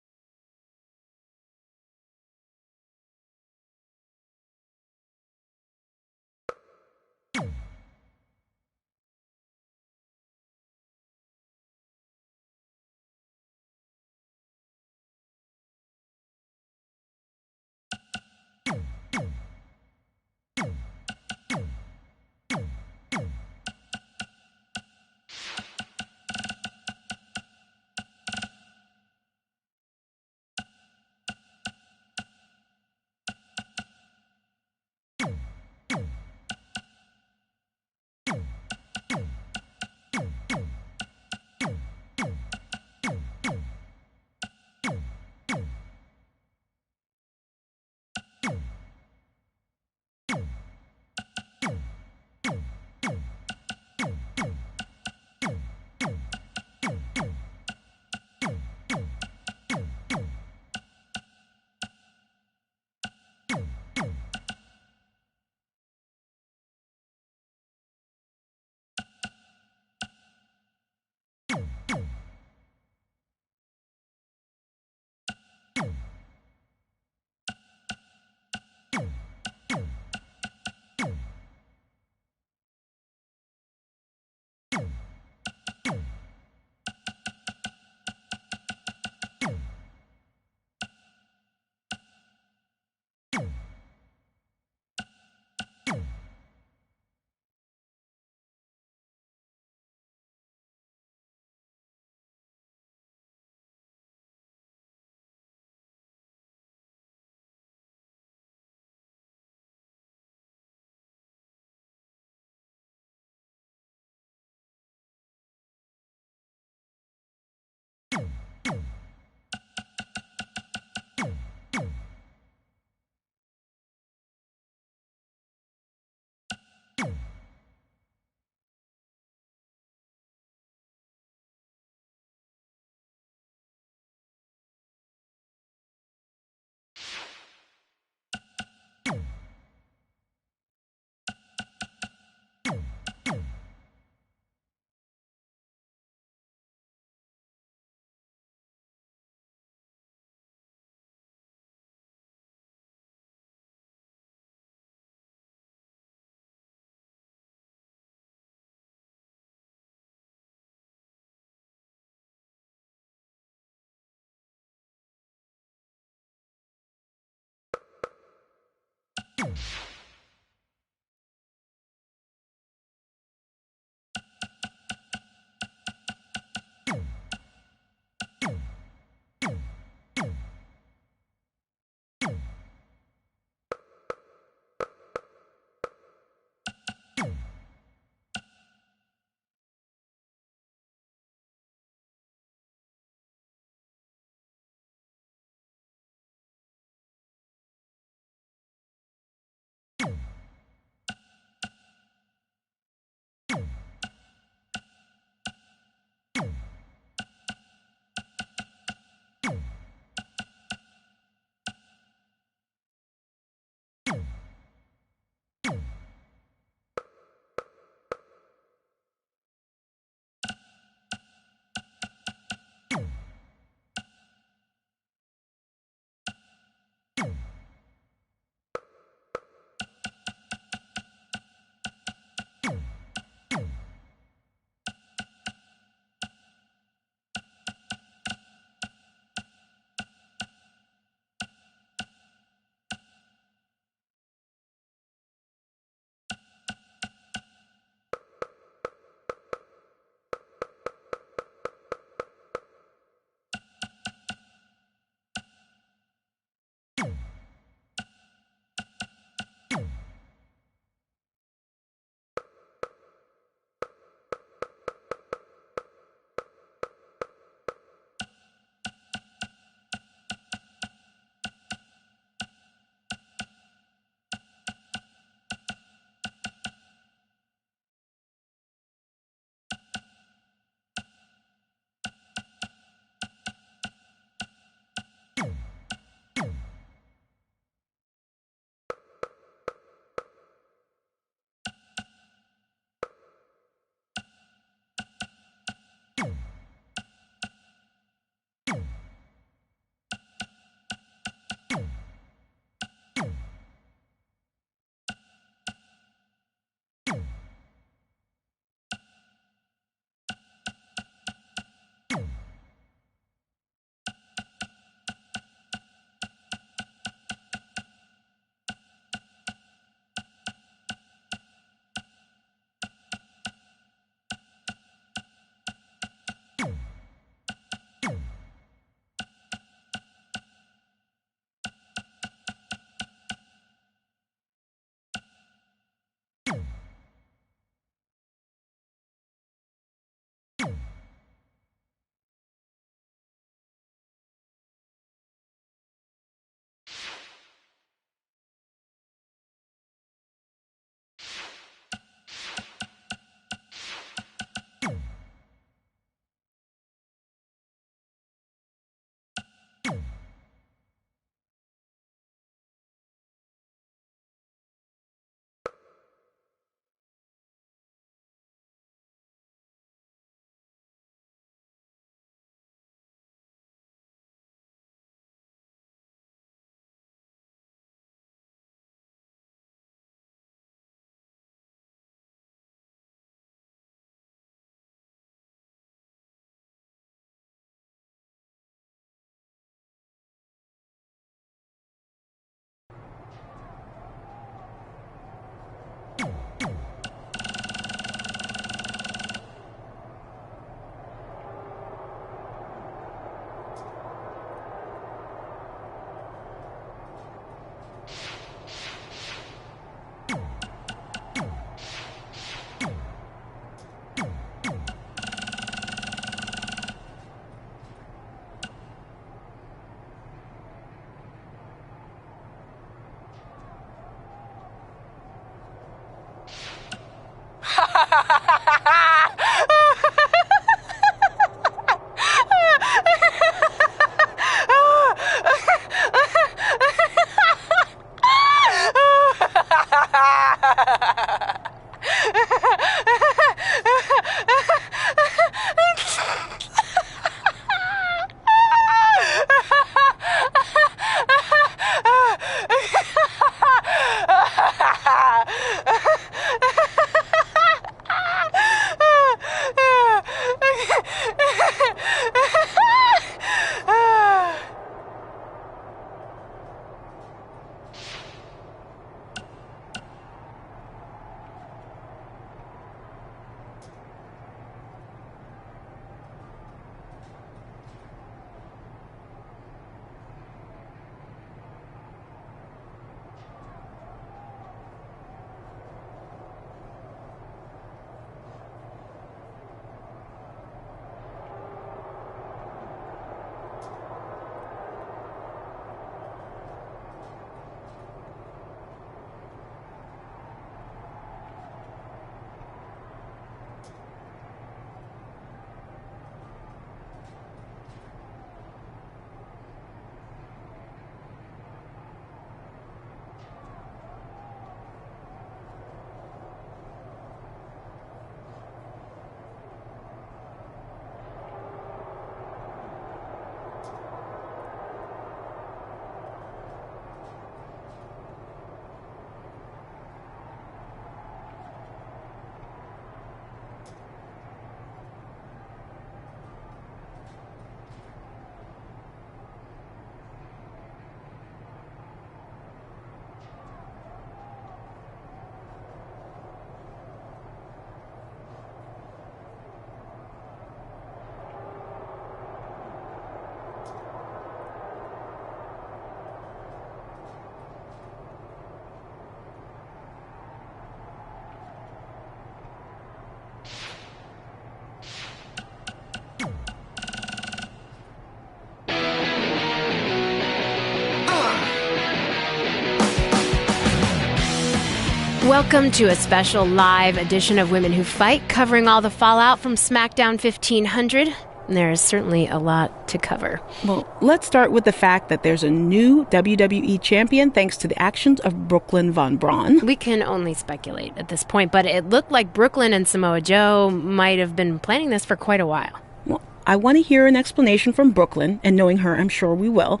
Welcome to a special live edition of Women Who Fight, covering all the fallout from SmackDown 1500. There is certainly a lot to cover. Well, let's start with the fact that there's a new WWE champion thanks to the actions of Brooklyn Von Braun. We can only speculate at this point, but it looked like Brooklyn and Samoa Joe might have been planning this for quite a while. Well, I want to hear an explanation from Brooklyn, and knowing her, I'm sure we will,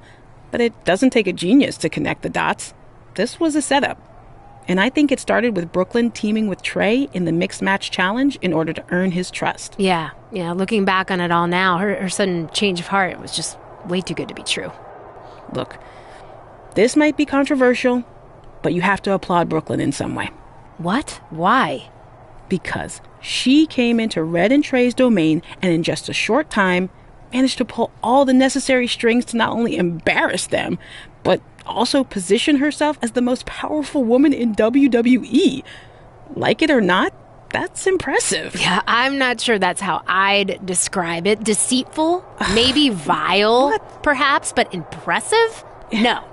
but it doesn't take a genius to connect the dots. This was a setup. And I think it started with Brooklyn teaming with Trey in the Mixed Match Challenge in order to earn his trust. Yeah, looking back on it all now, her sudden change of heart was just way too good to be true. Look, this might be controversial, but you have to applaud Brooklyn in some way. What? Why? Because she came into Red and Trey's domain and in just a short time managed to pull all the necessary strings to not only embarrass them, but also position herself as the most powerful woman in WWE. Like it or not, that's impressive. Yeah, I'm not sure that's how I'd describe it. Deceitful? Maybe vile, perhaps, but impressive? No.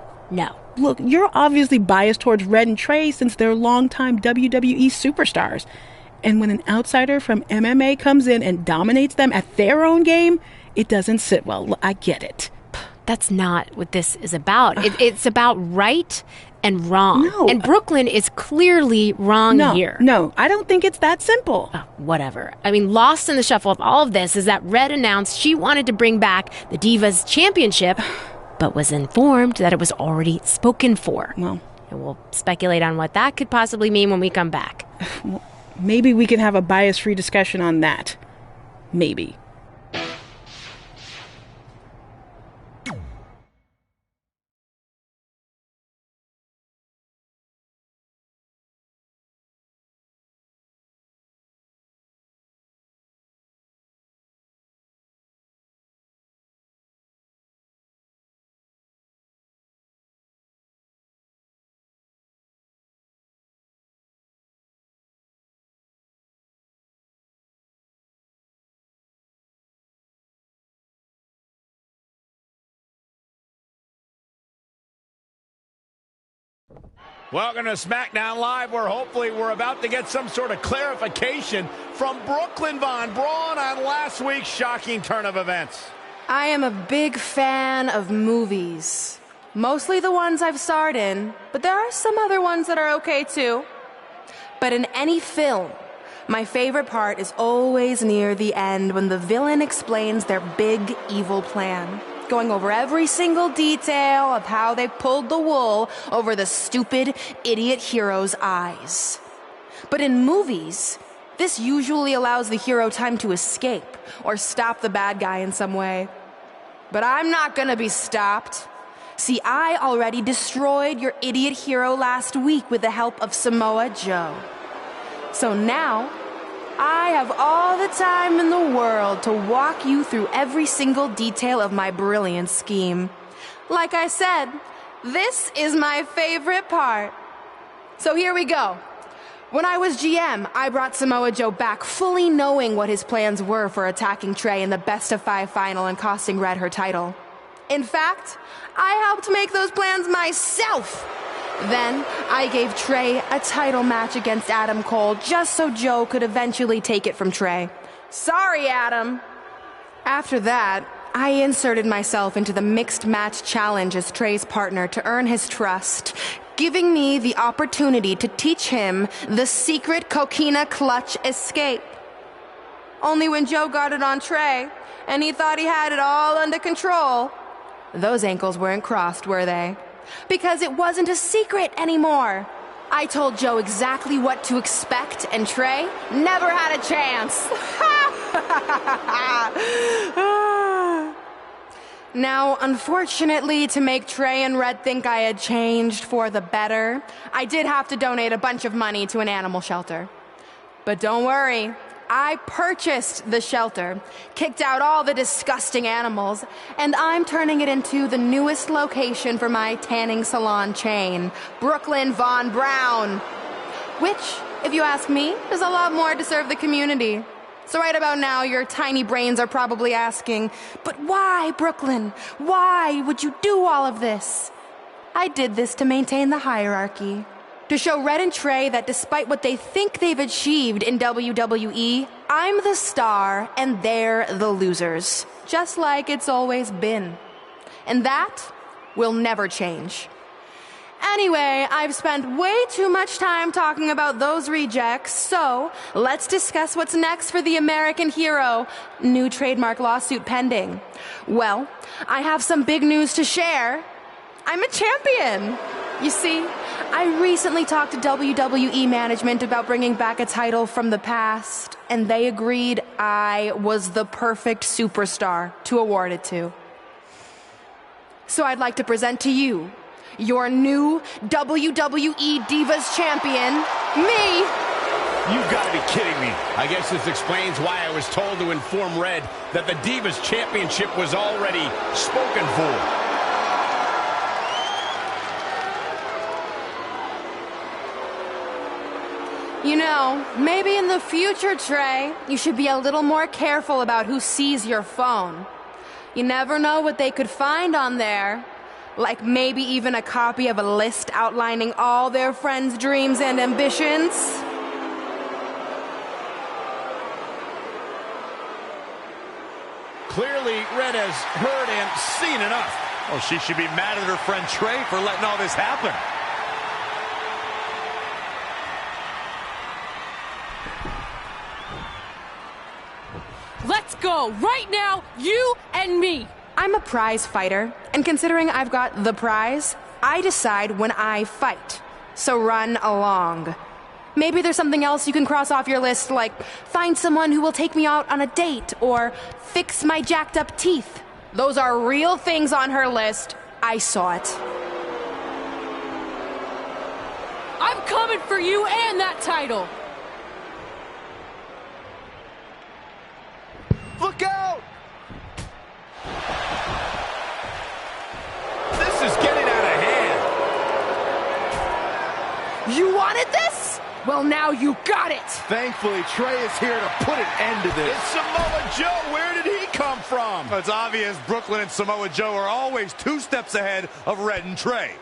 Look, you're obviously biased towards Red and Trey since they're longtime WWE superstars. And when an outsider from MMA comes in and dominates them at their own game, it doesn't sit well. I get it. That's not what this is about. It's about right and wrong. No. And Brooklyn is clearly wrong here. No, I don't think it's that simple. Whatever. I mean, lost in the shuffle of all of this is that Red announced she wanted to bring back the Divas Championship, but was informed that it was already spoken for. Well, and we'll speculate on what that could possibly mean when we come back. Well, maybe we can have a bias-free discussion on that. Maybe. Welcome to SmackDown Live, where hopefully we're about to get some sort of clarification from Brooklyn Von Braun on last week's shocking turn of events. I am a big fan of movies. Mostly the ones I've starred in, but there are some other ones that are okay too. But in any film, my favorite part is always near the end when the villain explains their big evil plan, going over every single detail of how they pulled the wool over the stupid idiot hero's eyes. But in movies, this usually allows the hero time to escape or stop the bad guy in some way. But I'm not gonna be stopped. See, I already destroyed your idiot hero last week with the help of Samoa Joe. So now, I have all the time in the world to walk you through every single detail of my brilliant scheme. Like I said, this is my favorite part. So here we go. When I was GM, I brought Samoa Joe back fully knowing what his plans were for attacking Trey in the best-of-5 final and costing Red her title. In fact, I helped make those plans myself. Then, I gave Trey a title match against Adam Cole just so Joe could eventually take it from Trey. Sorry, Adam. After that, I inserted myself into the Mixed Match Challenge as Trey's partner to earn his trust, giving me the opportunity to teach him the secret coquina clutch escape. Only when Joe got it on Trey, and he thought he had it all under control, those ankles weren't crossed, were they? Because it wasn't a secret anymore. I told Joe exactly what to expect, and Trey never had a chance. Now, unfortunately, to make Trey and Red think I had changed for the better, I did have to donate a bunch of money to an animal shelter. But don't worry, I purchased the shelter, kicked out all the disgusting animals, and I'm turning it into the newest location for my tanning salon chain, Brooklyn Von Braun. Which, if you ask me, is a lot more to serve the community. So right about now, your tiny brains are probably asking, but why, Brooklyn? Why would you do all of this? I did this to maintain the hierarchy. To show Red and Trey that despite what they think they've achieved in WWE, I'm the star and they're the losers. Just like it's always been. And that will never change. Anyway, I've spent way too much time talking about those rejects, so let's discuss what's next for the American hero. New trademark lawsuit pending. Well, I have some big news to share. I'm a champion. You see, I recently talked to WWE management about bringing back a title from the past, and they agreed I was the perfect superstar to award it to. So I'd like to present to you your new WWE Divas Champion, me! You've got to be kidding me. I guess this explains why I was told to inform Red that the Divas Championship was already spoken for. You know, maybe in the future, Trey, you should be a little more careful about who sees your phone. You never know what they could find on there. Like maybe even a copy of a list outlining all their friends' dreams and ambitions. Clearly, Red has heard and seen enough. Oh, she should be mad at her friend Trey for letting all this happen. Let's go, right now, you and me. I'm a prize fighter, and considering I've got the prize, I decide when I fight. So run along. Maybe there's something else you can cross off your list, like find someone who will take me out on a date, or fix my jacked up teeth. Those are real things on her list. I saw it. I'm coming for you and that title. Look out! This is getting out of hand. You wanted this? Well, now you got it! Thankfully, Trey is here to put an end to this. It's Samoa Joe. Where did he come from? It's obvious Brooklyn and Samoa Joe are always 2 steps ahead of Red and Trey.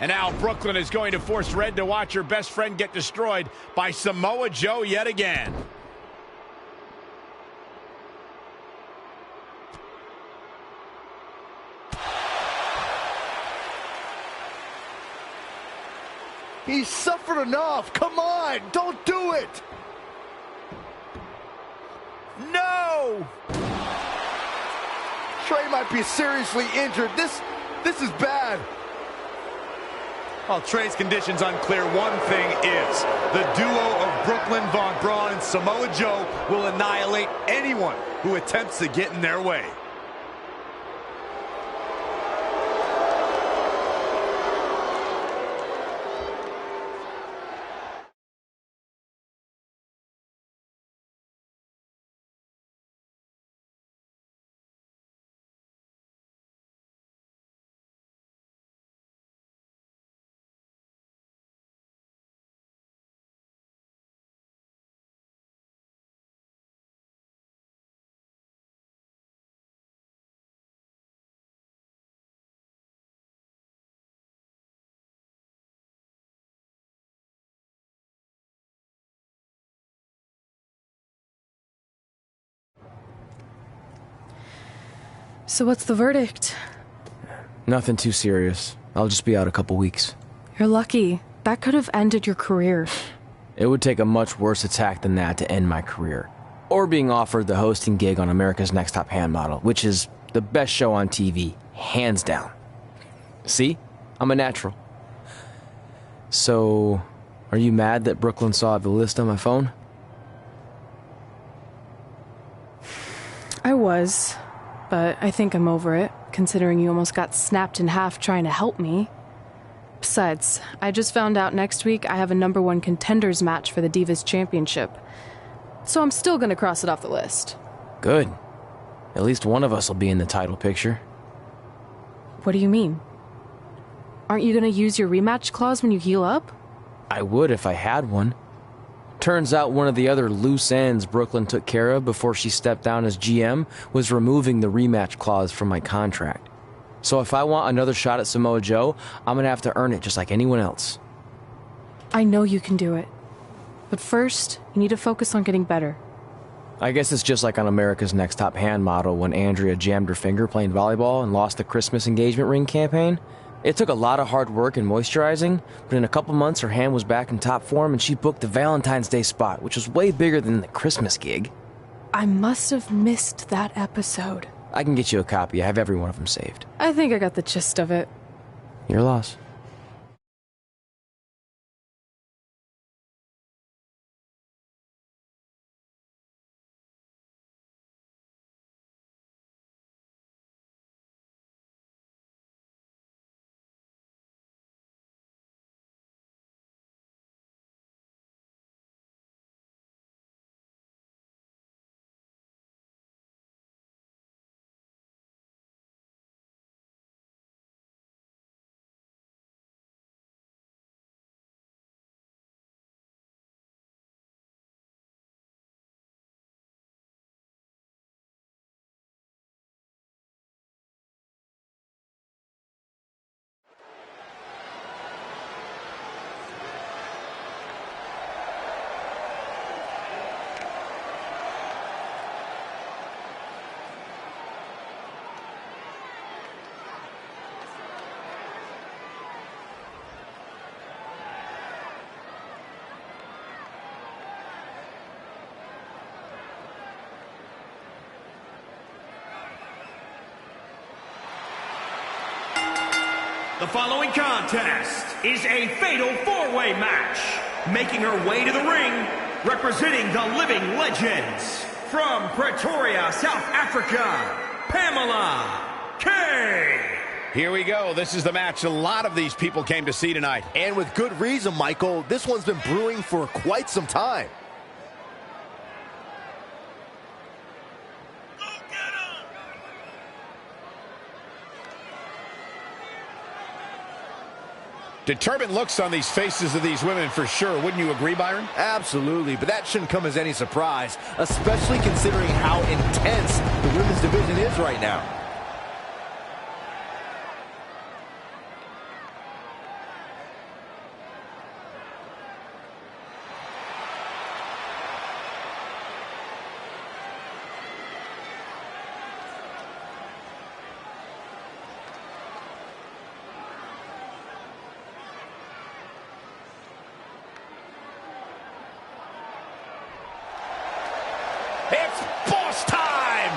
And now Brooklyn is going to force Red to watch her best friend get destroyed by Samoa Joe yet again. He's suffered enough. Come on, don't do it. No! Trey might be seriously injured. This is bad. While Trey's condition's unclear, one thing is, the duo of Brooklyn Von Braun and Samoa Joe will annihilate anyone who attempts to get in their way. So what's the verdict? Nothing too serious. I'll just be out a couple weeks. You're lucky. That could have ended your career. It would take a much worse attack than that to end my career. Or being offered the hosting gig on America's Next Top Hand Model, which is the best show on TV, hands down. See? I'm a natural. So, are you mad that Brooklyn saw the list on my phone? I was, but I think I'm over it, considering you almost got snapped in half trying to help me. Besides, I just found out next week I have a #1 contenders match for the Divas Championship. So I'm still gonna cross it off the list. Good. At least one of us will be in the title picture. What do you mean? Aren't you gonna use your rematch clause when you heal up? I would if I had one. Turns out one of the other loose ends Brooklyn took care of before she stepped down as GM was removing the rematch clause from my contract. So if I want another shot at Samoa Joe, I'm gonna have to earn it just like anyone else. I know you can do it. But first, you need to focus on getting better. I guess it's just like on America's Next Top Hand model when Andrea jammed her finger playing volleyball and lost the Christmas engagement ring campaign. It took a lot of hard work and moisturizing, but in a couple months her hand was back in top form and she booked the Valentine's Day spot, which was way bigger than the Christmas gig. I must have missed that episode. I can get you a copy. I have every one of them saved. I think I got the gist of it. Your loss. The following contest is a fatal four-way match. Making her way to the ring, representing the Living Legends, from Pretoria, South Africa, Pamela K. Here we go. This is the match a lot of these people came to see tonight. And with good reason, Michael. This one's been brewing for quite some time. Determined looks on these faces of these women for sure. Wouldn't you agree, Byron? Absolutely, but that shouldn't come as any surprise, especially considering how intense the women's division is right now. It's boss time!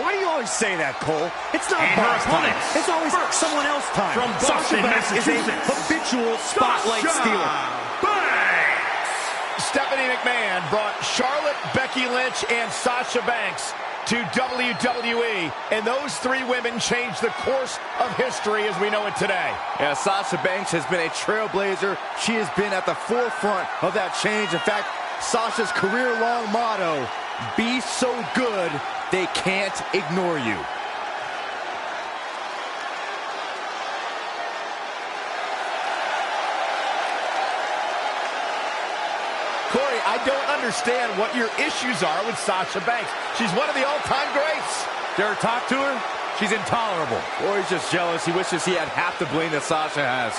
Why do you always say that, Cole? It's not And boss her time. opponents, It's always first, someone else time. from Sasha Boston, Banks is a Massachusetts, habitual spotlight Sasha stealer. Banks! Stephanie McMahon brought Charlotte, Becky Lynch, and Sasha Banks to WWE, and those three women changed the course of history as we know it today. Yeah, Sasha Banks has been a trailblazer. She has been at the forefront of that change. In fact, Sasha's career-long motto, be so good, they can't ignore you. Corey, I don't understand what your issues are with Sasha Banks. She's one of the all-time greats. Dare talk to her? She's intolerable. Or he's just jealous. He wishes he had half the bling that Sasha has.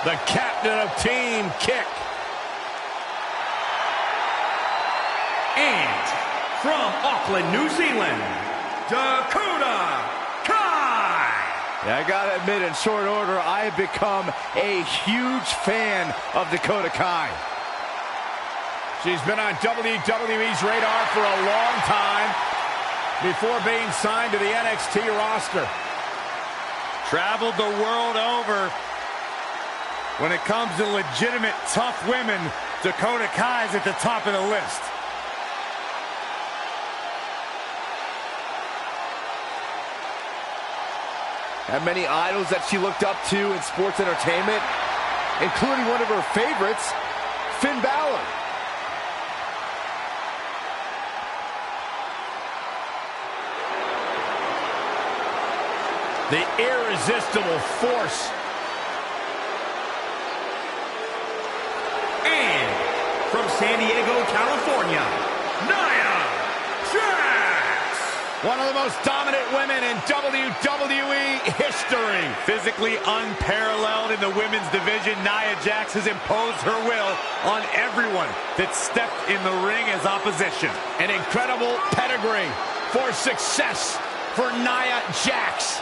The captain of Team Kick. And from Auckland, New Zealand, Dakota Kai. Yeah, I gotta admit, in short order, I have become a huge fan of Dakota Kai. She's been on WWE's radar for a long time before being signed to the NXT roster. Traveled the world over. When it comes to legitimate, tough women, Dakota Kai's at the top of the list. Had many idols that she looked up to in sports entertainment, including one of her favorites, Finn Balor. The irresistible force. And from San Diego, California, Nia Jax. One of the most dominant women in WWE history. Physically unparalleled in the women's division, Nia Jax has imposed her will on everyone that stepped in the ring as opposition. An incredible pedigree for success for Nia Jax.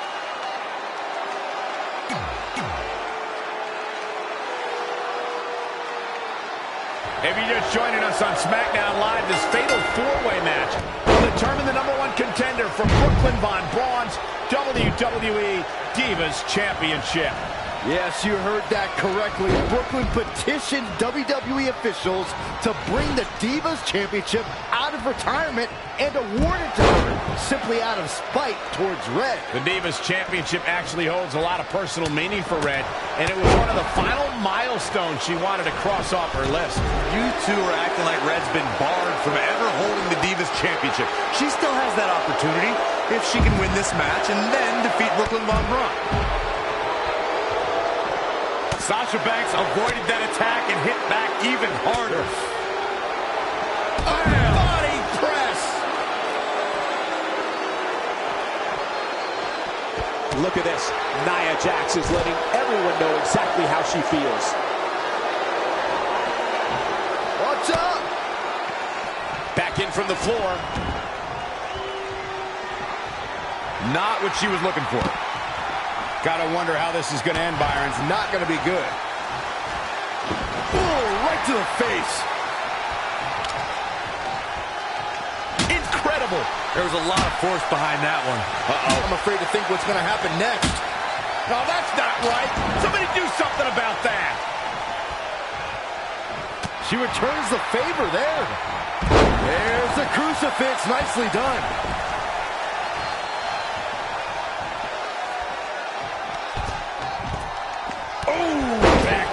If you're just joining us on SmackDown Live, this fatal four-way match will determine the #1 contender for Brooklyn Von Braun's WWE Divas Championship. Yes, you heard that correctly. Brooklyn petitioned WWE officials to bring the Divas Championship out of retirement and award it to her, simply out of spite towards Red. The Divas Championship actually holds a lot of personal meaning for Red, and it was one of the final milestones she wanted to cross off her list. You two are acting like Red's been barred from ever holding the Divas Championship. She still has that opportunity if she can win this match and then defeat Brooklyn Von Braun. Sasha Banks avoided that attack and hit back even harder. Body press. Look at this. Nia Jax is letting everyone know exactly how she feels. What's up? Back in from the floor. Not what she was looking for. Gotta wonder how this is going to end, Byron. It's not going to be good. Oh, right to the face. Incredible. There was a lot of force behind that one. Uh-oh. I'm afraid to think what's going to happen next. No, that's not right. Somebody do something about that. She returns the favor there. There's the crucifix. Nicely done.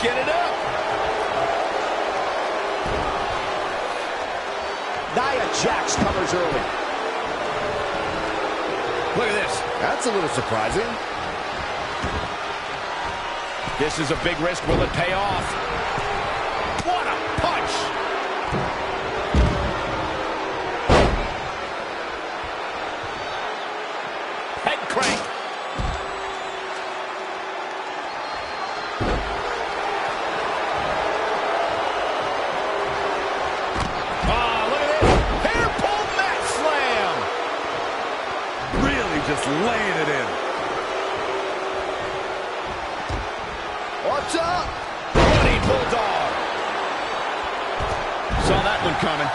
Get it up. Nia Jax covers early. Look at this. That's a little surprising. This is a big risk. Will it pay off? What a punch. Head crank. Just laying it in. What's up? Running Bulldog. Saw that one coming.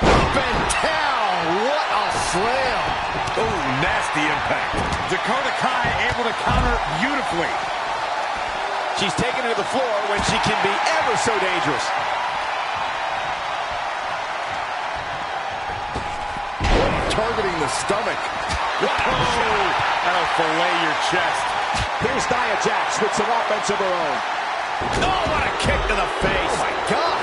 Up and down. What a slam. Oh, nasty impact. Dakota Kai able to counter beautifully. She's taken to the floor when she can be ever so dangerous. Targeting the stomach. Oh, that'll fillet your chest. Here's Nia Jax with some offense of her own. Oh, what a kick to the face. Oh, my God.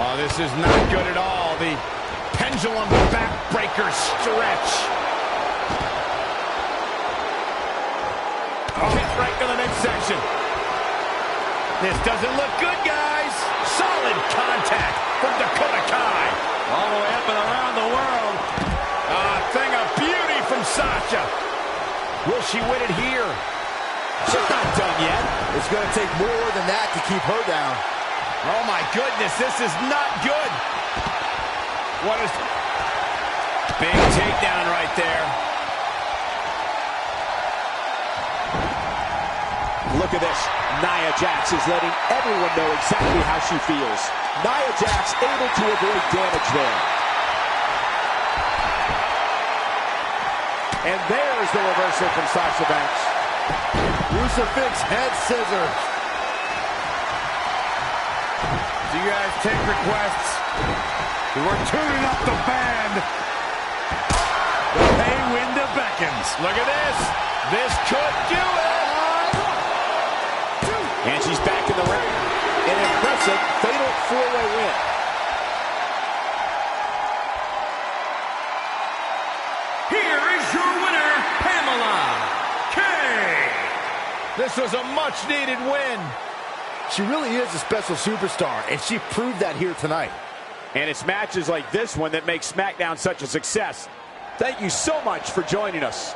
Oh, this is not good at all. The pendulum backbreaker stretch. Oh. Kick right to the midsection. This doesn't look good, guys. Solid contact from Dakota Kai. All the way up and around the world. A thing of beauty from Sasha. Will she win it here? She's not done yet. It's going to take more than that to keep her down. Oh, my goodness. This is not good. What is... Big takedown right there. Look at this. Nia Jax is letting everyone know exactly how she feels. Nia Jax able to avoid damage there. And there's the reversal from Sasha Banks. Crucifix head scissors. Do you guys take requests? We're tuning up the band. The pay window beckons. Look at this. This could do it. And she's back in the ring. An impressive fatal four-way win. Here is your winner, Pamela K. This was a much-needed win. She really is a special superstar, and she proved that here tonight. And it's matches like this one that make SmackDown such a success. Thank you so much for joining us.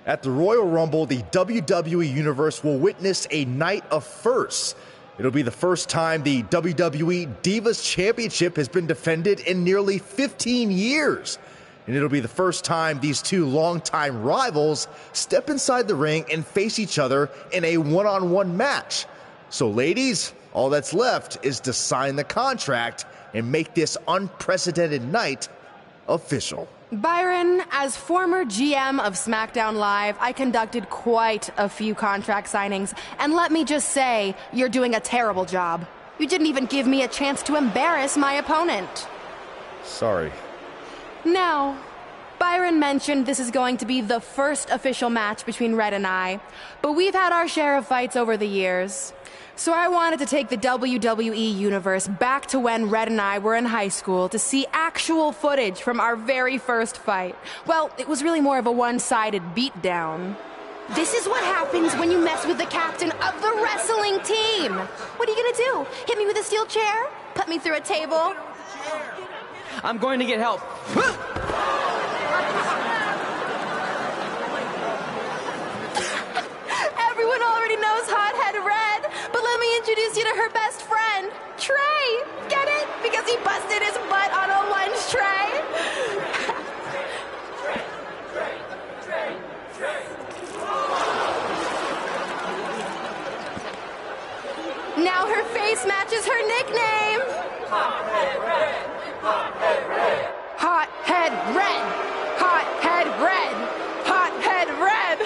At the Royal Rumble, the WWE Universe will witness a night of firsts. It'll be the first time the WWE Divas Championship has been defended in nearly 15 years. And it'll be the first time these two longtime rivals step inside the ring and face each other in a one-on-one match. So ladies, all that's left is to sign the contract and make this unprecedented night official. Byron, as former GM of SmackDown Live, I conducted quite a few contract signings, and let me just say, you're doing a terrible job. You didn't even give me a chance to embarrass my opponent. Sorry. Now, Byron mentioned this is going to be the first official match between Red and I, but we've had our share of fights over the years. So I wanted to take the WWE Universe back to when Red and I were in high school to see actual footage from our very first fight. Well, it was really more of a one-sided beatdown. This is what happens when you mess with the captain of the wrestling team. What are you gonna do? Hit me with a steel chair? Put me through a table? I'm going to get help. Everyone already knows Hothead Red, but let me introduce you to her best friend, Trey. Get it? Because he busted his butt on a lunch tray. Now her face matches her nickname. Hothead Red. Hothead Red. Hothead Red. Hothead Red. Hothead Red.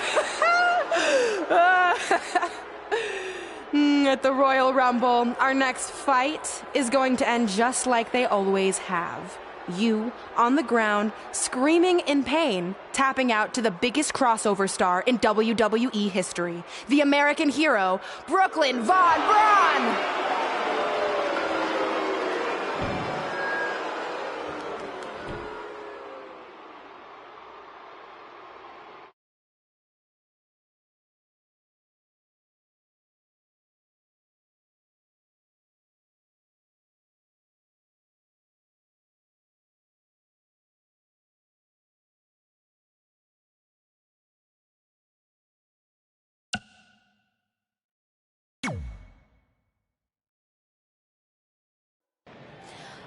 At the Royal Rumble, our next fight is going to end just like they always have. You, on the ground, screaming in pain, tapping out to the biggest crossover star in WWE history, the American hero, Brooklyn Von Braun!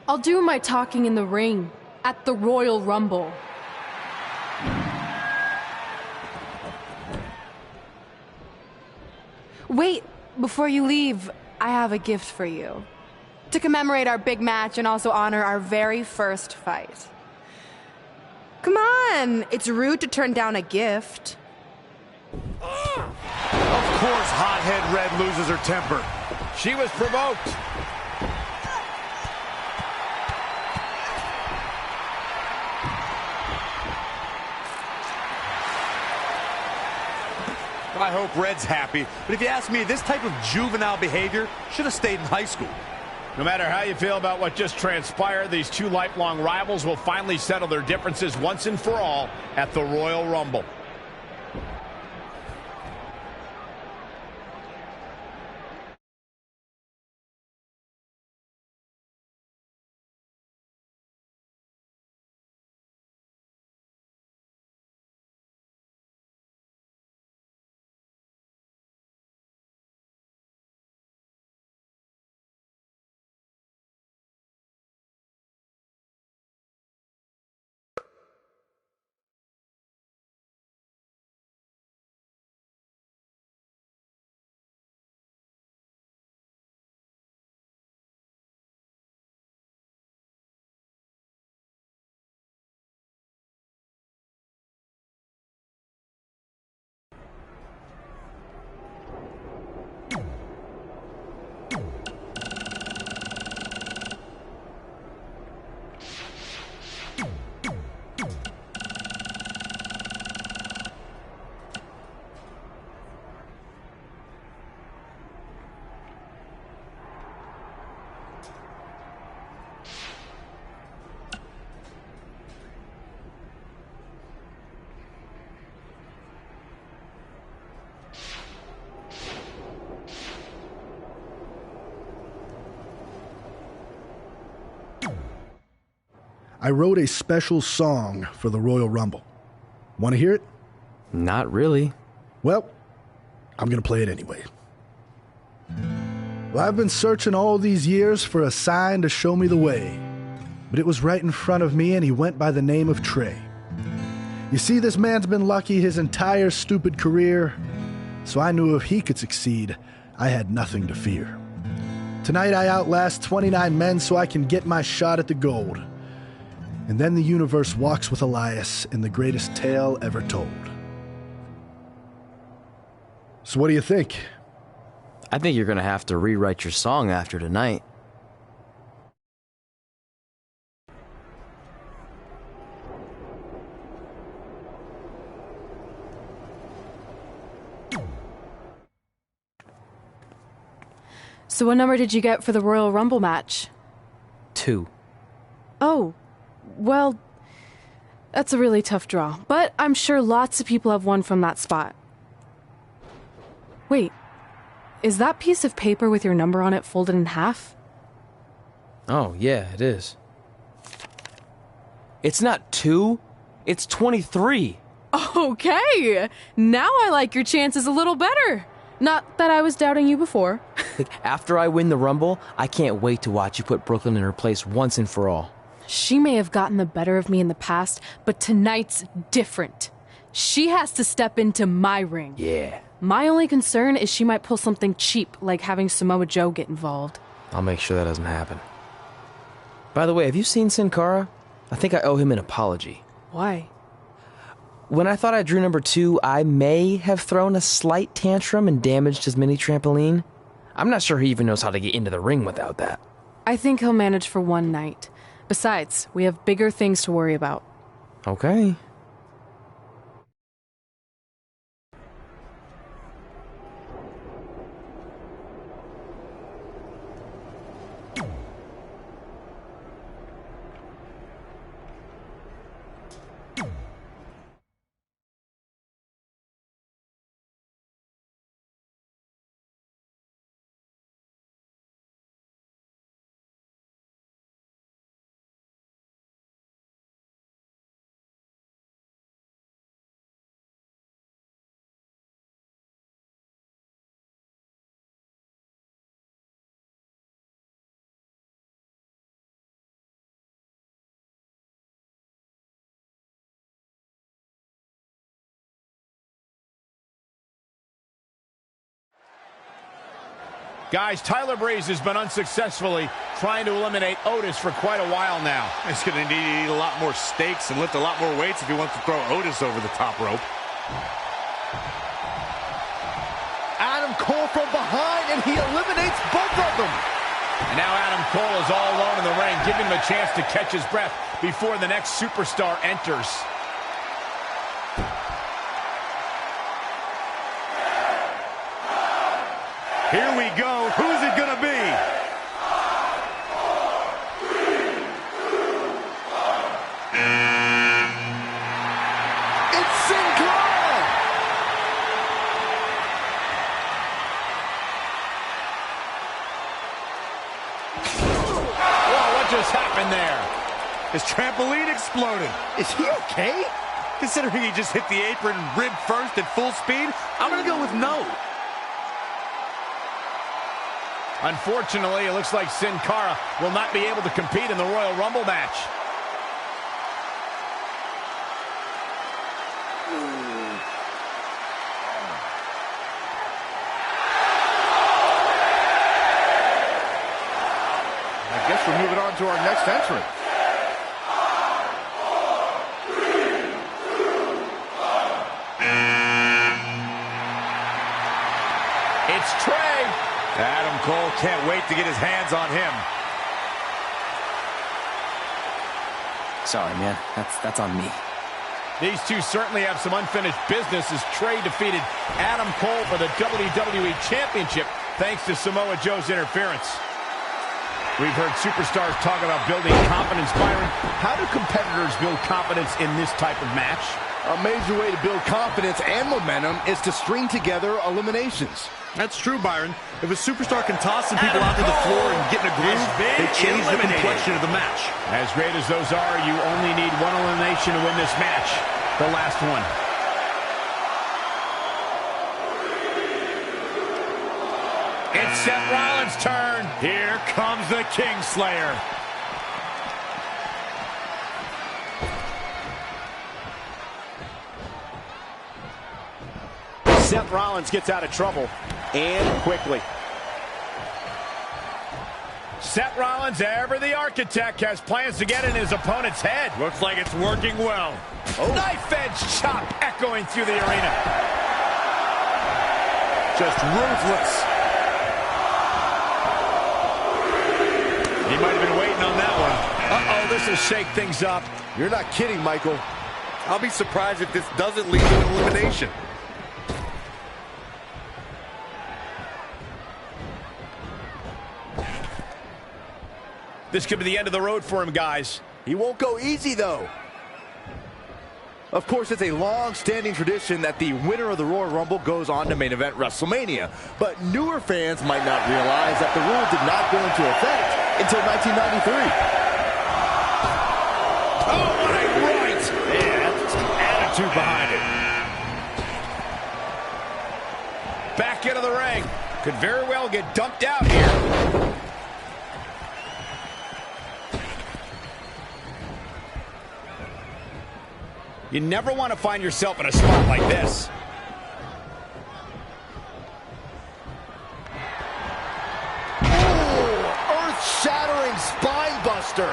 I'll do my talking in the ring at the Royal Rumble. Wait, before you leave, I have a gift for you. To commemorate our big match and also honor our very first fight. Come on, it's rude to turn down a gift. Of course, Hothead Red loses her temper. She was provoked. I hope Red's happy, but if you ask me, this type of juvenile behavior should have stayed in high school. No matter how you feel about what just transpired, these two lifelong rivals will finally settle their differences once and for all at the Royal Rumble. I wrote a special song for the Royal Rumble. Want to hear it? Not really. Well, I'm going to play it anyway. Well, I've been searching all these years for a sign to show me the way, but it was right in front of me, and he went by the name of Trey. You see, this man's been lucky his entire stupid career, so I knew if he could succeed, I had nothing to fear. Tonight I outlast 29 men so I can get my shot at the gold. And then the universe walks with Elias in the greatest tale ever told. So what do you think? I think you're going to have to rewrite your song after tonight. So what number did you get for the Royal Rumble match? 2. Oh, well, that's a really tough draw. But I'm sure lots of people have won from that spot. Wait, is that piece of paper with your number on it folded in half? Oh, yeah, it is. It's not 2, it's 23. Okay, now I like your chances a little better. Not that I was doubting you before. After I win the Rumble, I can't wait to watch you put Brooklyn in her place once and for all. She may have gotten the better of me in the past, but tonight's different. She has to step into my ring. Yeah. My only concern is she might pull something cheap, like having Samoa Joe get involved. I'll make sure that doesn't happen. By the way, have you seen Sin Cara? I think I owe him an apology. Why? When I thought I drew number 2, I may have thrown a slight tantrum and damaged his mini trampoline. I'm not sure he even knows how to get into the ring without that. I think he'll manage for one night. Besides, we have bigger things to worry about. Okay. Guys, Tyler Breeze has been unsuccessfully trying to eliminate Otis for quite a while now. He's going to need to eat a lot more steaks and lift a lot more weights if he wants to throw Otis over the top rope. Adam Cole from behind, and he eliminates both of them. And now Adam Cole is all alone in the ring, giving him a chance to catch his breath before the next superstar enters. Here we go. Who's it going to be? It's Sin Cara! Whoa, what just happened there? His trampoline exploded. Is he okay? Considering he just hit the apron rib first at full speed, I'm going to go with no. Unfortunately, it looks like Sin Cara will not be able to compete in the Royal Rumble match. I guess we're moving on to our next entrant. It's Trey. Adam Cole can't wait to get his hands on him. Sorry, man. That's on me. These two certainly have some unfinished business as Trey defeated Adam Cole for the WWE Championship thanks to Samoa Joe's interference. We've heard superstars talk about building confidence. Byron, how do competitors build confidence in this type of match? A major way to build confidence and momentum is to string together eliminations. That's true, Byron. If a superstar can toss some people out to the floor and get in a groove, they change the complexion of the match. As great as those are, you only need one elimination to win this match. The last one. It's Seth Rollins' turn. Here comes the Kingslayer. Seth Rollins gets out of trouble, and quickly. Seth Rollins, ever the architect, has plans to get in his opponent's head. Looks like it's working well. Oh. Knife edge chop echoing through the arena. Just ruthless. He might have been waiting on that one. Uh-oh, this will shake things up. You're not kidding, Michael. I'll be surprised if this doesn't lead to an elimination. This could be the end of the road for him, guys. He won't go easy, though. Of course, it's a long-standing tradition that the winner of the Royal Rumble goes on to main event WrestleMania. But newer fans might not realize that the rule did not go into effect until 1993. Oh, what a right! Yeah, that's some attitude behind it. Back into the ring. Could very well get dumped out here. You never want to find yourself in a spot like this. Ooh, earth-shattering spine buster.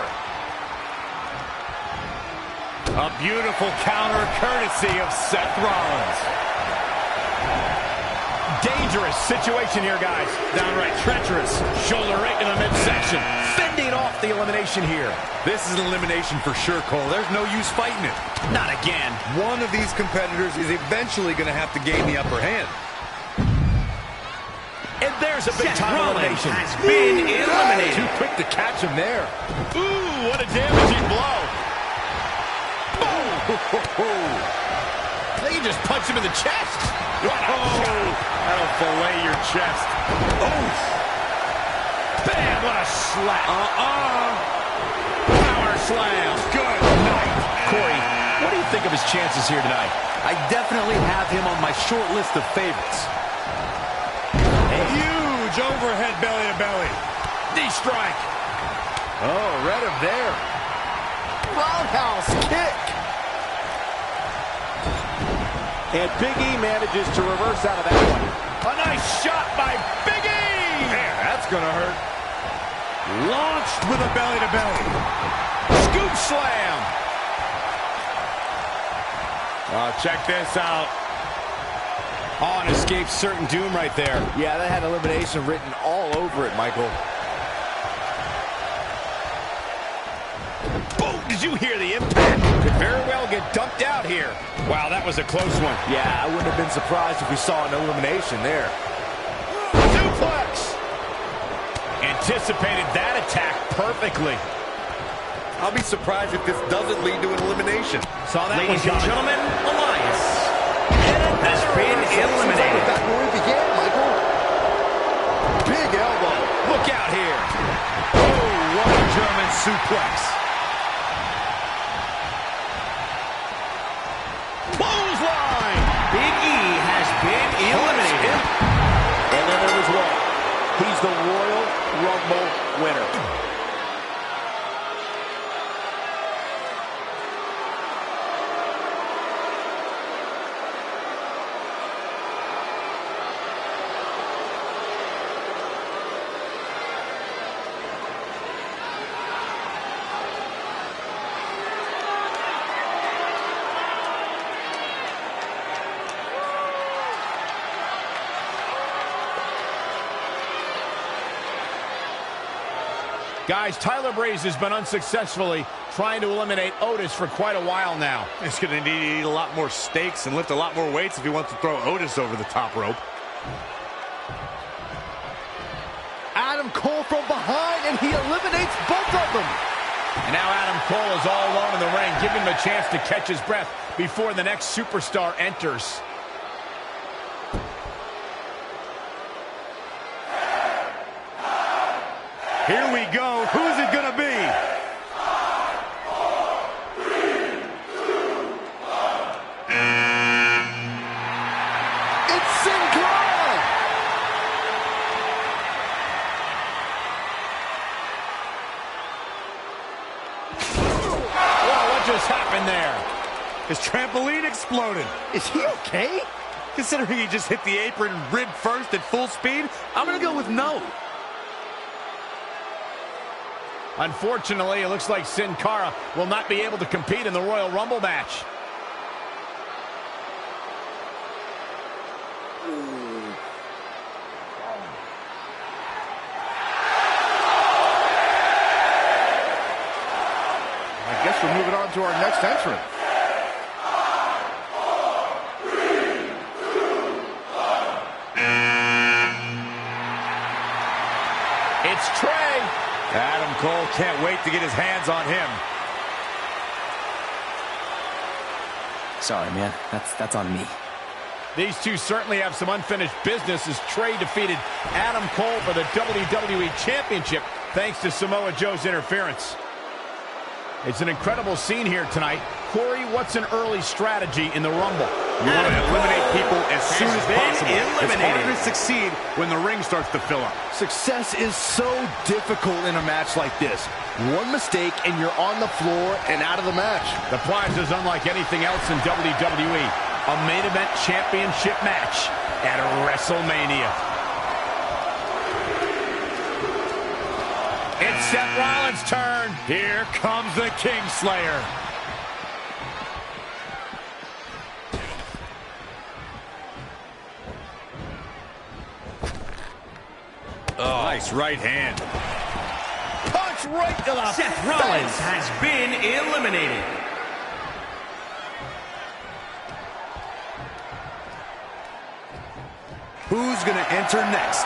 A beautiful counter courtesy of Seth Rollins. Dangerous situation here, guys. Downright treacherous. Shoulder right in the midsection. Fending off the elimination here. This is an elimination for sure, Cole. There's no use fighting it. Not again. One of these competitors is eventually going to have to gain the upper hand. And there's a big-time elimination. Has been eliminated. Too quick to catch him there. Ooh, what a damaging blow. Boom. They can just punch him in the chest. That'll fillet your chest. Oh. Bam, what a slap. Power slam. Good night. Corey, what do you think of his chances here tonight? I definitely have him on my short list of favorites. Huge overhead belly-to-belly. Knee strike. Oh, read him there. Roundhouse kick. And Big E manages to reverse out of that one. A nice shot by Big E. Man, that's going to hurt. Launched with a belly-to-belly. Scoop slam. Check this out. Oh, and escapes certain doom right there. Yeah, that had elimination written all over it, Michael. Boom! Did you hear the impact? Could very well get dumped out here. Wow, that was a close one. Yeah, I wouldn't have been surprised if we saw an elimination there. Suplex! Anticipated that attack perfectly. I'll be surprised if this doesn't lead to an elimination. Saw that Ladies and gentlemen, Elias has been eliminated. That's where we began, Michael. Big elbow. Look out here. Oh, what a German suplex. Clothesline. Big E has been eliminated. And then there was one. He's the Royal Rumble winner. Guys, Tyler Breeze has been unsuccessfully trying to eliminate Otis for quite a while now. He's going to need to eat a lot more steaks and lift a lot more weights if he wants to throw Otis over the top rope. Adam Cole from behind, and he eliminates both of them. And now Adam Cole is all alone in the ring, giving him a chance to catch his breath before the next superstar enters. Here we go. Who's it gonna be? It's Sin Cara! Whoa, what just happened there? His trampoline exploded. Is he okay? Considering he just hit the apron rib first at full speed, I'm gonna go with no. Unfortunately, it looks like Sin Cara will not be able to compete in the Royal Rumble match. I guess we're moving on to our next entrant. It's Trey. Adam Cole can't wait to get his hands on him. Sorry, man. That's on me. These two certainly have some unfinished business as Trey defeated Adam Cole for the WWE Championship thanks to Samoa Joe's interference. It's an incredible scene here tonight. Corey, what's an early strategy in the Rumble? You want to eliminate people as soon as possible. It's harder to succeed when the ring starts to fill up. Success is so difficult in a match like this. One mistake and you're on the floor and out of the match. The prize is unlike anything else in WWE. A main event championship match at WrestleMania. It's Seth Rollins' turn. Here comes the Kingslayer. Oh, nice right hand. Punch right to the Seth face. Rollins has been eliminated. Who's going to enter next?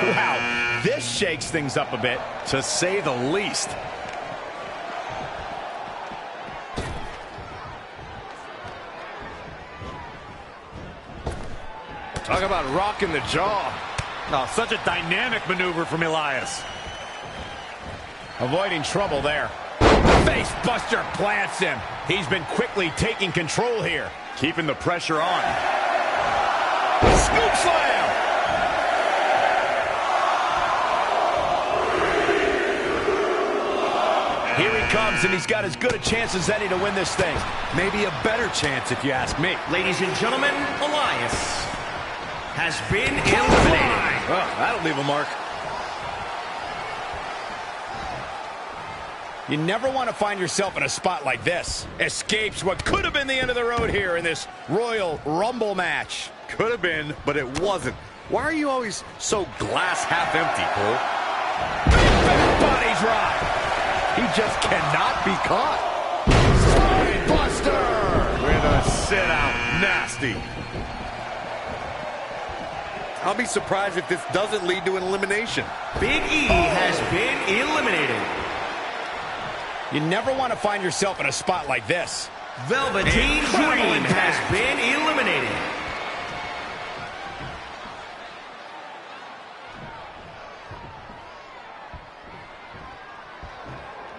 Wow, this shakes things up a bit, to say the least. Talk about rocking the jaw. Oh, such a dynamic maneuver from Elias. avoiding trouble there. Face buster plants him. He's been quickly taking control here. Keeping the pressure on. Scoop slam! Here he comes, and he's got as good a chance as any to win this thing. Maybe a better chance, if you ask me. Ladies and gentlemen, Elias has been eliminated. Oh, that'll leave a mark. You never want to find yourself in a spot like this. Escapes what could have been the end of the road here in this Royal Rumble match. Could have been, but it wasn't. Why are you always so glass half empty, Cole? Body drop. He just cannot be caught. Spine buster. With a sit-out. Nasty. I'll be surprised if this doesn't lead to an elimination. Big E has been eliminated. You never want to find yourself in a spot like this. Velveteen Dream has been eliminated.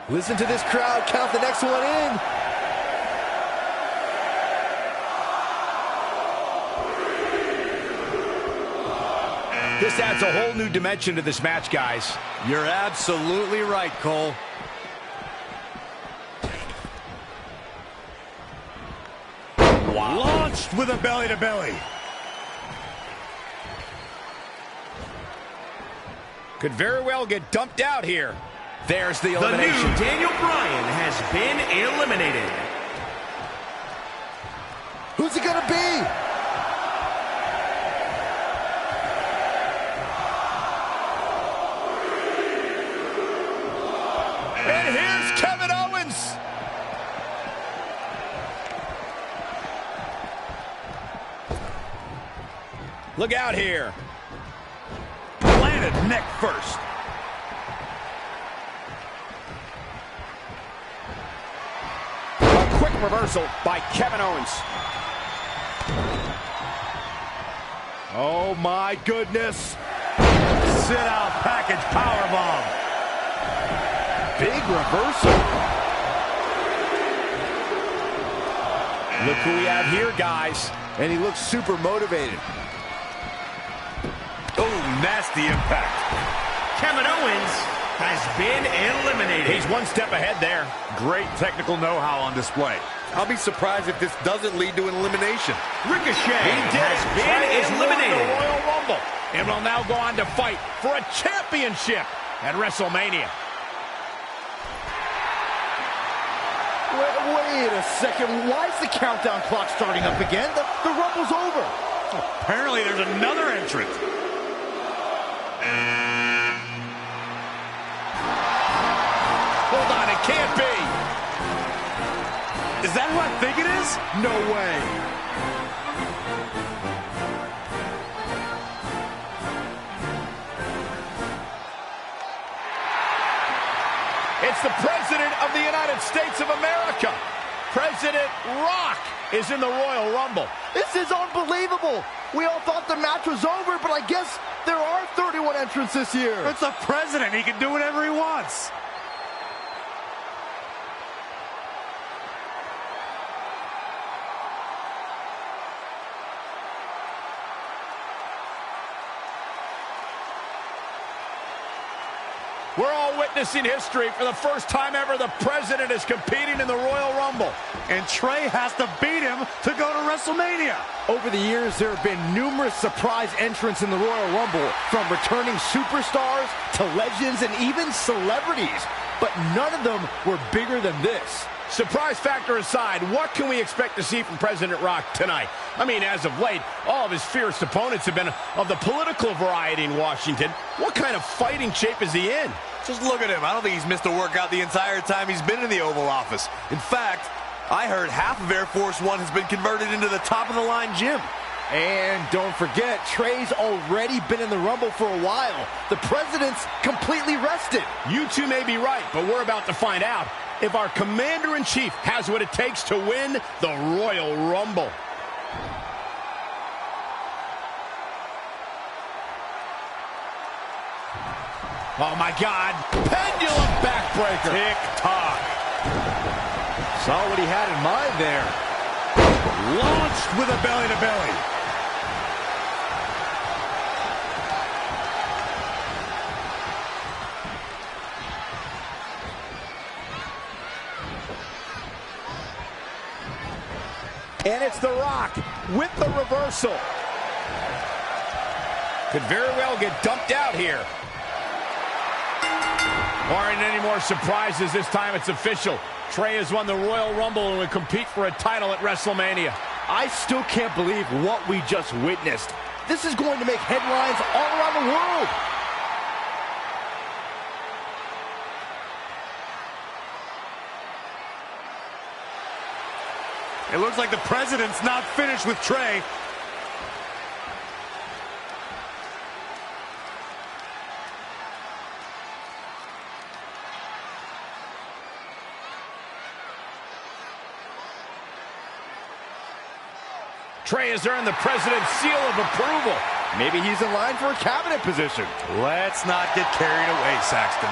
Listen to this crowd count the next one in. This adds a whole new dimension to this match, guys. You're absolutely right, Cole. Wow. Launched with a belly-to-belly. Could very well get dumped out here. There's the elimination. The new Daniel Bryan has been eliminated. Who's it gonna be? And here's Kevin Owens. Look out here. Planted neck first. A quick reversal by Kevin Owens. Oh my goodness. Sit out package powerbomb. Big reversal. Look who we have here, guys. And he looks super motivated. Oh, nasty impact. Kevin Owens has been eliminated. He's one step ahead there. Great technical know-how on display. I'll be surprised if this doesn't lead to an elimination. Ricochet has Trey been is eliminated. winning the Royal Rumble and will now go on to fight for a championship at WrestleMania. Wait a second. Why is the countdown clock starting up again? The Rumble's over. Apparently there's another entrant. Hold on, it can't be. Is that who I think it is? No way. It's the President of the United States of America. President Rock is in the Royal Rumble. This is unbelievable. We all thought the match was over, but I guess there are 31 entrants this year. It's the president. He can do whatever he wants. We're all witnessing history. For the first time ever, the President is competing in the Royal Rumble. And Trey has to beat him to go to WrestleMania. Over the years, there have been numerous surprise entrants in the Royal Rumble, from returning superstars to legends and even celebrities. But none of them were bigger than this. Surprise factor aside, what can we expect to see from President Rock tonight? I mean, as of late, all of his fierce opponents have been of the political variety in Washington. What kind of fighting shape is he in? Just look at him. I don't think he's missed a workout the entire time he's been in the Oval Office. In fact, I heard half of Air Force One has been converted into the top-of-the-line gym. And don't forget, Trey's already been in the Rumble for a while. The President's completely rested. You two may be right, but we're about to find out if our Commander-in-Chief has what it takes to win the Royal Rumble. Oh, my God. Pendulum backbreaker. Tick-tock. Saw what he had in mind there. Launched with a belly-to-belly. And it's The Rock with the reversal. Could very well get dumped out here. Barring any more surprises, this time it's official. Trey has won the Royal Rumble and will compete for a title at WrestleMania. I still can't believe what we just witnessed. This is going to make headlines all around the world. It looks like the President's not finished with Trey. Trey has earned the President's seal of approval. Maybe he's in line for a cabinet position. Let's not get carried away, Saxton.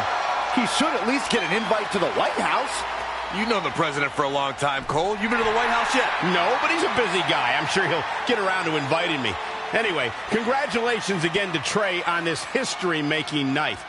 He should at least get an invite to the White House. You've known the President for a long time, Cole. You been to the White House yet? No, but he's a busy guy. I'm sure he'll get around to inviting me. Anyway, congratulations again to Trey on this history-making night.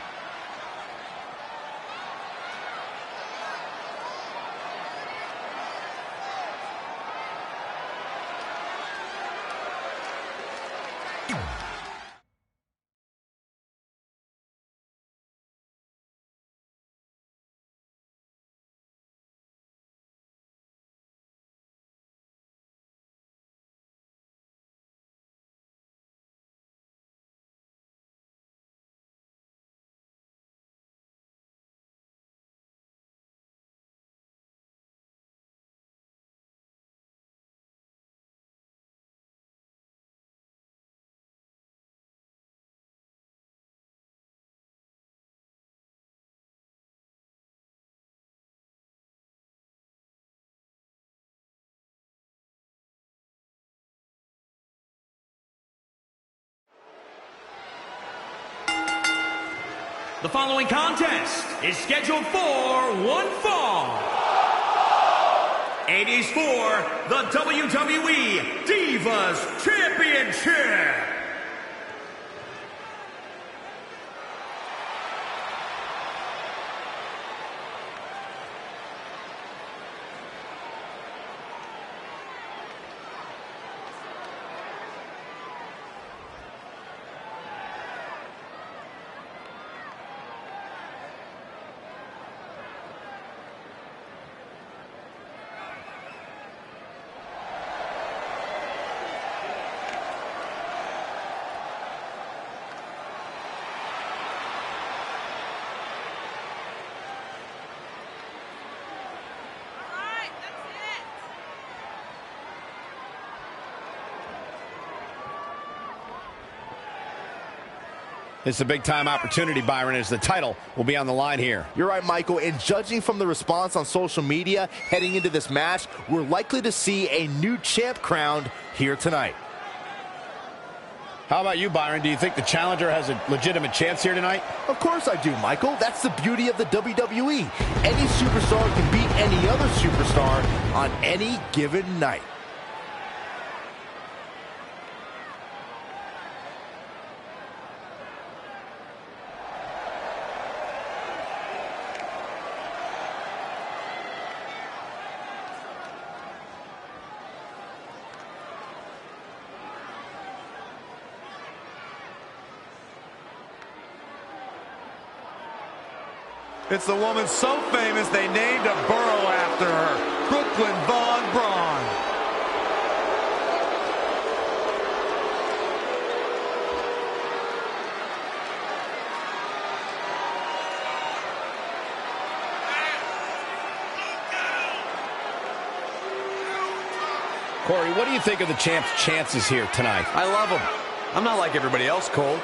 The following contest is scheduled for one fall. It is for the WWE Divas Championship. It's a big-time opportunity, Byron, as the title will be on the line here. You're right, Michael, and judging from the response on social media heading into this match, we're likely to see a new champ crowned here tonight. How about you, Byron? Do you think the challenger has a legitimate chance here tonight? Of course I do, Michael. That's the beauty of the WWE. Any superstar can beat any other superstar on any given night. It's the woman so famous they named a borough after her, Brooklyn Von Braun. Corey, what do you think of the champ's chances here tonight? I love him. I'm not like everybody else, Cole.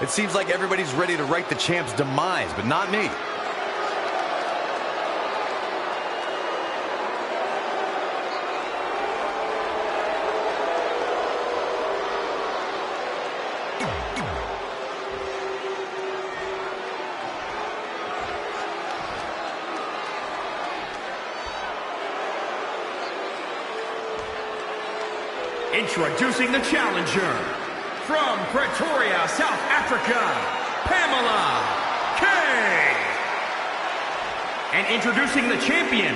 It seems like everybody's ready to write the champ's demise, but not me. Introducing the challenger, from Pretoria, South Africa, Pamela Kay. And introducing the champion,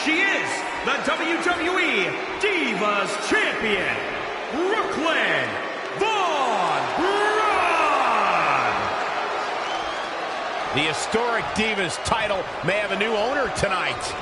she is the WWE Divas Champion, Brooklyn Von Braun. The historic Divas title may have a new owner tonight.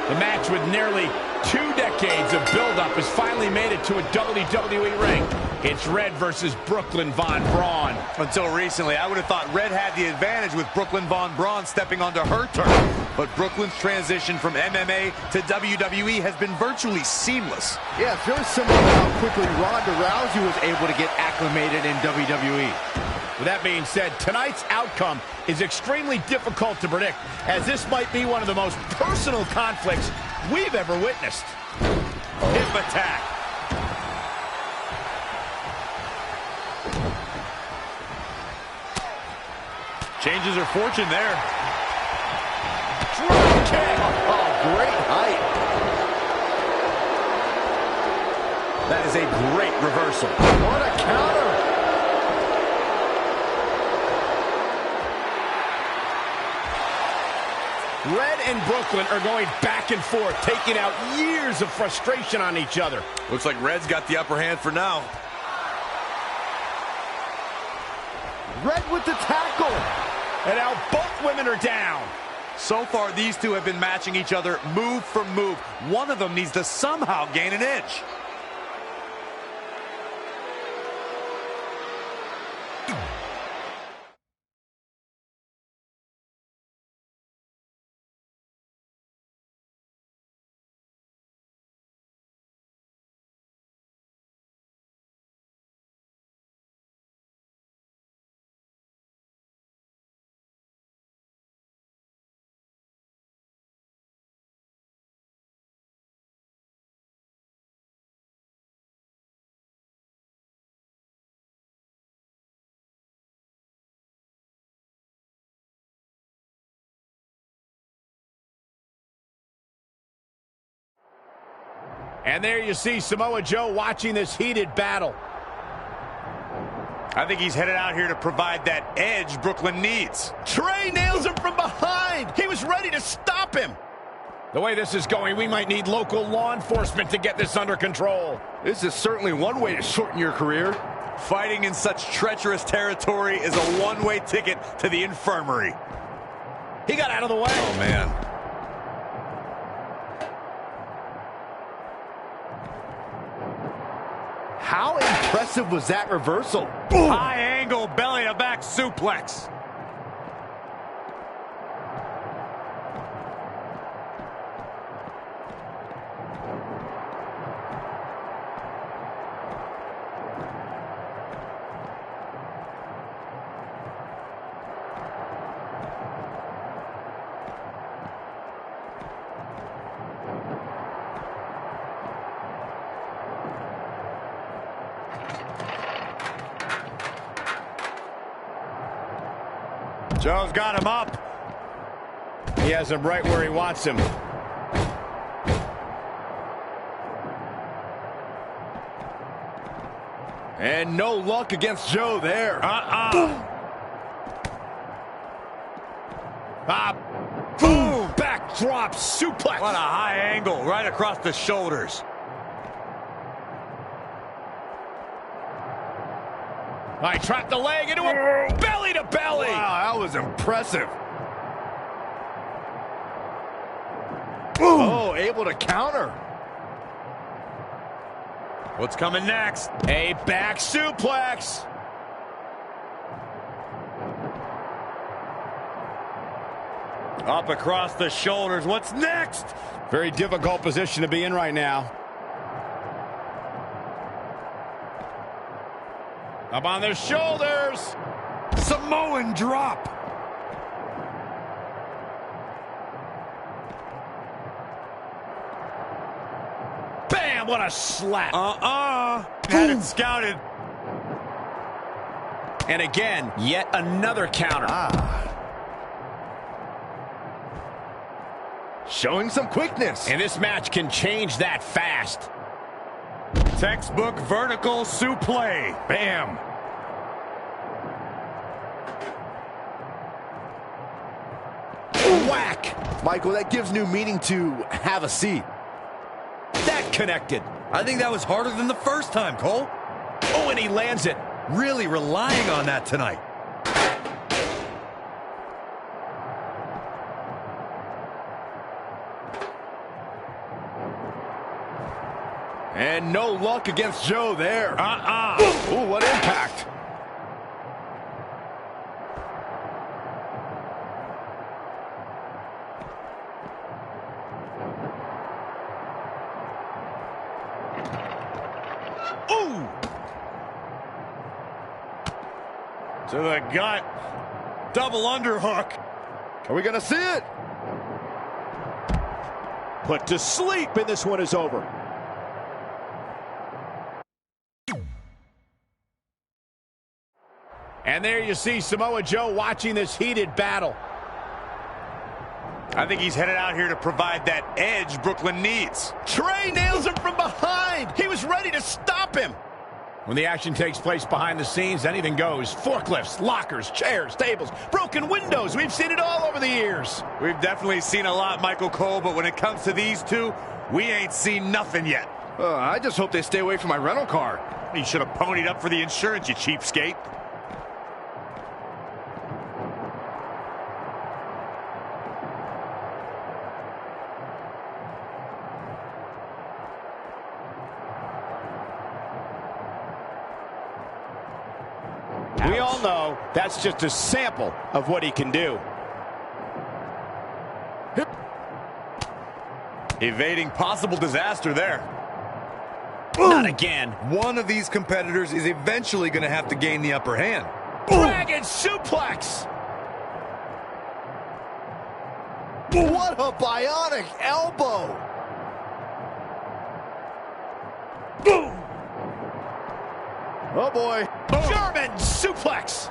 The match with nearly 2 decades of build-up has finally made it to a WWE ring. It's Red versus Brooklyn Von Braun. Until recently, I would have thought Red had the advantage with Brooklyn Von Braun stepping onto her turf. But Brooklyn's transition from MMA to WWE has been virtually seamless. Yeah, it's very similar to how quickly Ronda Rousey was able to get acclimated in WWE. With that being said, tonight's outcome is extremely difficult to predict, as this might be one of the most personal conflicts we've ever witnessed. Hip attack. Changes her fortune there. Drop kick. Oh, great height. That is a great reversal. What a counter. Red and Brooklyn are going back and forth, taking out years of frustration on each other. Looks like Red's got the upper hand for now. Red with the tackle. And now both women are down. So far, these two have been matching each other move for move. One of them needs to somehow gain an edge. And there you see Samoa Joe watching this heated battle. I think he's headed out here to provide that edge Brooklyn needs. Trey nails him from behind. He was ready to stop him. The way this is going, we might need local law enforcement to get this under control. This is certainly one way to shorten your career. Fighting in such treacherous territory is a one-way ticket to the infirmary. He got out of the way. Oh, man. How impressive was that reversal? High angle belly-to-back suplex. Joe's got him up. He has him right where he wants him. And no luck against Joe there. Boom! Backdrop suplex. What a high angle right across the shoulders. I trapped the leg into a belly to belly. Wow, that was impressive. Oh, able to counter. What's coming next? A back suplex. Up across the shoulders. What's next? Very difficult position to be in right now. Up on their shoulders. Samoan drop. Bam! What a slap. Had it scouted. And again, yet another counter. Showing some quickness. And this match can change that fast. Textbook vertical suplex. Bam. Whack. Michael, that gives new meaning to have a seat. That connected. I think that was harder than the first time, Cole. Oh, and he lands it. Really relying on that tonight. And no luck against Joe there. Ooh, what impact. Ooh! To the gut. Double underhook. Are we going to see it? Put to sleep, and this one is over. And there you see Samoa Joe watching this heated battle. I think he's headed out here to provide that edge Brooklyn needs. Trey nails him from behind. He was ready to stop him. When the action takes place behind the scenes, anything goes. Forklifts, lockers, chairs, tables, broken windows. We've seen it all over the years. We've definitely seen a lot, Michael Cole, but when it comes to these two, we ain't seen nothing yet. I just hope they stay away from my rental car. You should have ponied up for the insurance, you cheapskate. We all know that's just a sample of what he can do. Evading possible disaster there. Not again. One of these competitors is eventually going to have to gain the upper hand. Dragon suplex. What a bionic elbow. Oh, boy. German suplex.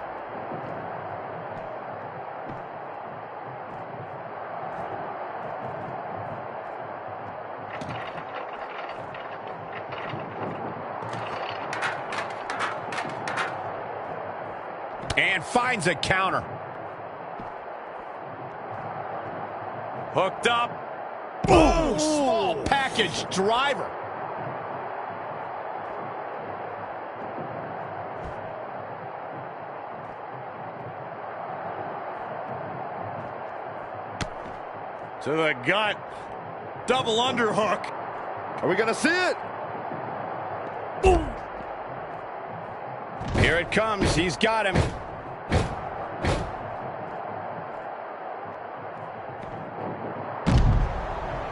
And finds a counter. Hooked up. Boom! Small package driver. To the gut. Double underhook. Are we going to see it? Boom. Here it comes. He's got him.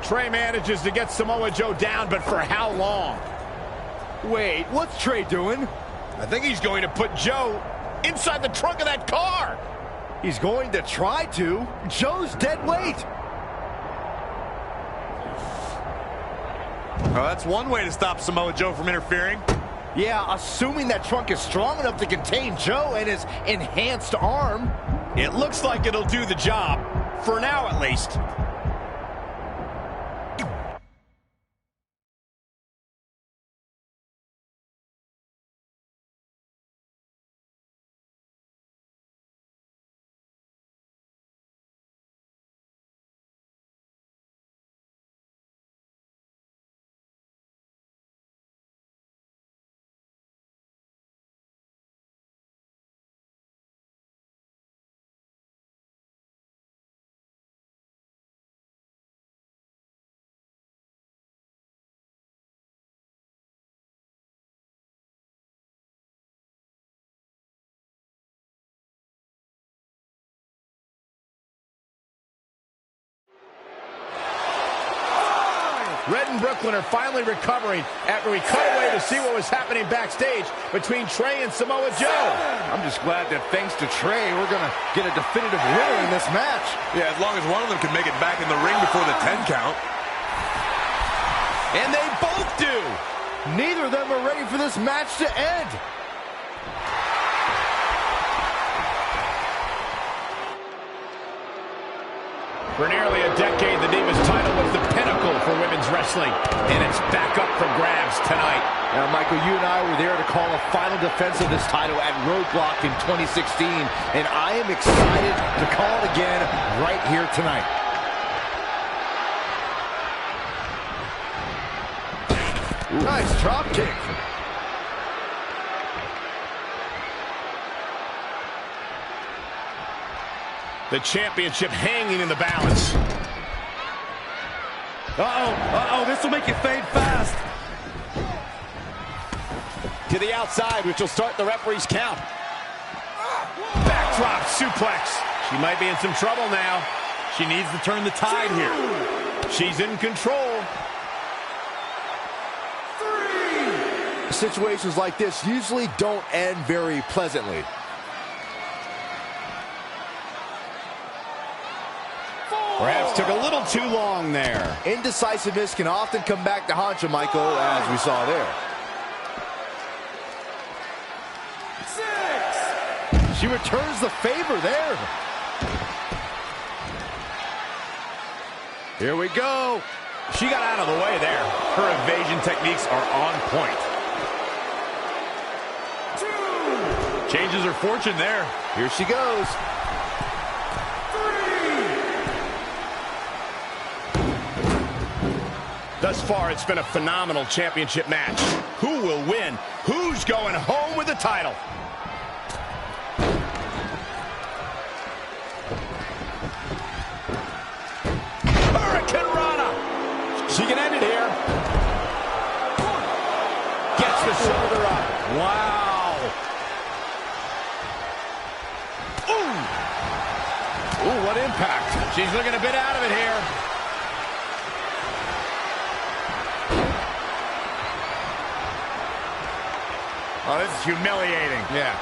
Trey manages to get Samoa Joe down, but for how long? Wait, what's Trey doing? I think he's going to put Joe inside the trunk of that car. He's going to try to. Joe's dead weight. Oh, that's one way to stop Samoa Joe from interfering. Yeah, assuming that trunk is strong enough to contain Joe and his enhanced arm. It looks like it'll do the job, for now at least. Red and Brooklyn are finally recovering after we cut away to see what was happening backstage between Trey and Samoa Joe. I'm just glad that thanks to Trey, we're going to get a definitive winner in this match. Yeah, as long as one of them can make it back in the ring before the 10 count. And they both do. Neither of them are ready for this match to end. For nearly a decade, the Divas title was the pinnacle for women's wrestling, and it's back up for grabs tonight. Now, Michael, you and I were there to call a final defense of this title at Roadblock in 2016, and I am excited to call it again right here tonight. Ooh. Nice drop kick. The championship hanging in the balance. This will make you fade fast. To the outside, which will start the referee's count. Backdrop suplex. She might be in some trouble now. She needs to turn the tide here. She's in control. Situations like this usually don't end very pleasantly. Perhaps took a little too long there. Indecisiveness can often come back to haunt you, Michael, as we saw there. 6. She returns the favor there. Here we go. She got out of the way there. Her evasion techniques are on point. 2. Changes her fortune there. Here she goes. Thus far, it's been a phenomenal championship match. Who will win? Who's going home with the title? Hurricane Rana. She can end it here. Gets the shoulder up. Wow. Ooh, what impact. She's looking a bit out of it here. Oh, this is humiliating. Yeah.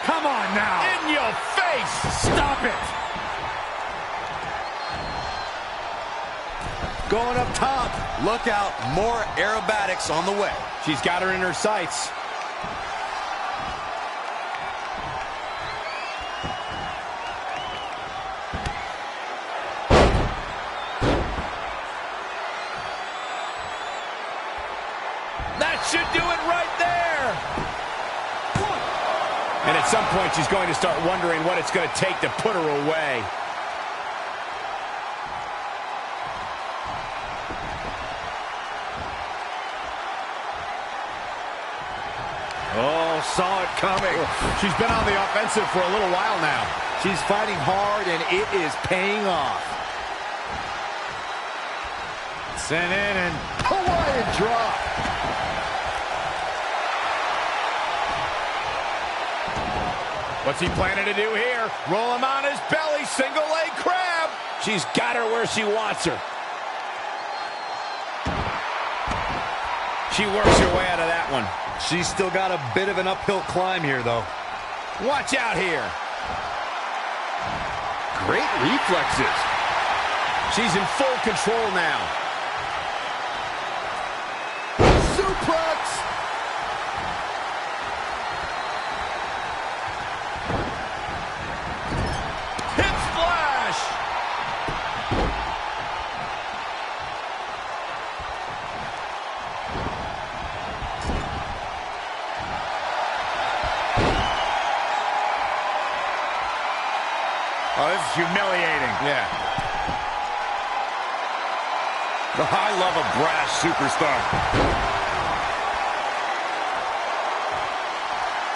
Come on now. In your face. Stop it. Going up top. Look out. More aerobatics on the way. She's got her in her sights. That should do it right there. some point, she's going to start wondering what it's going to take to put her away. Oh, saw it coming. She's been on the offensive for a little while now. She's fighting hard, and it is paying off. Sent in and Hawaiian drop. What's he planning to do here? Roll him on his belly, single leg crab. She's got her where she wants her. She works her way out of that one. she's still got a bit of an uphill climb here, though. Watch out here. Great reflexes. She's in full control now. Suplex. Hip splash. Oh, this is humiliating. Yeah. I love a brash superstar.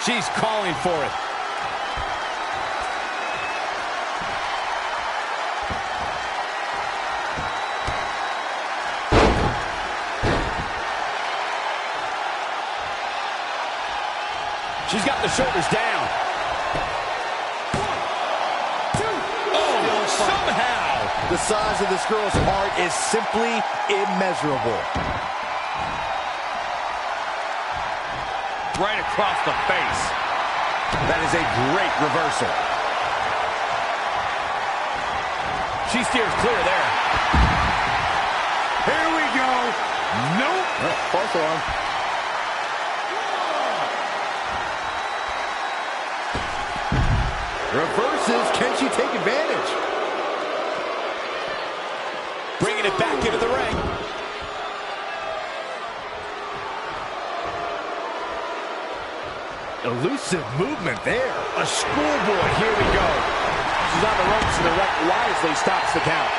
She's calling for it. She's got the shoulders down. Somehow, the size of this girl's heart is simply immeasurable. Right across the face. That is a great reversal. She steers clear there. Here we go. Nope. False alarm. Reverses. Can she take advantage? Bringing it back into the ring. Elusive movement there. A schoolboy. Here we go. She's on the ropes, and the ref wisely stops the count.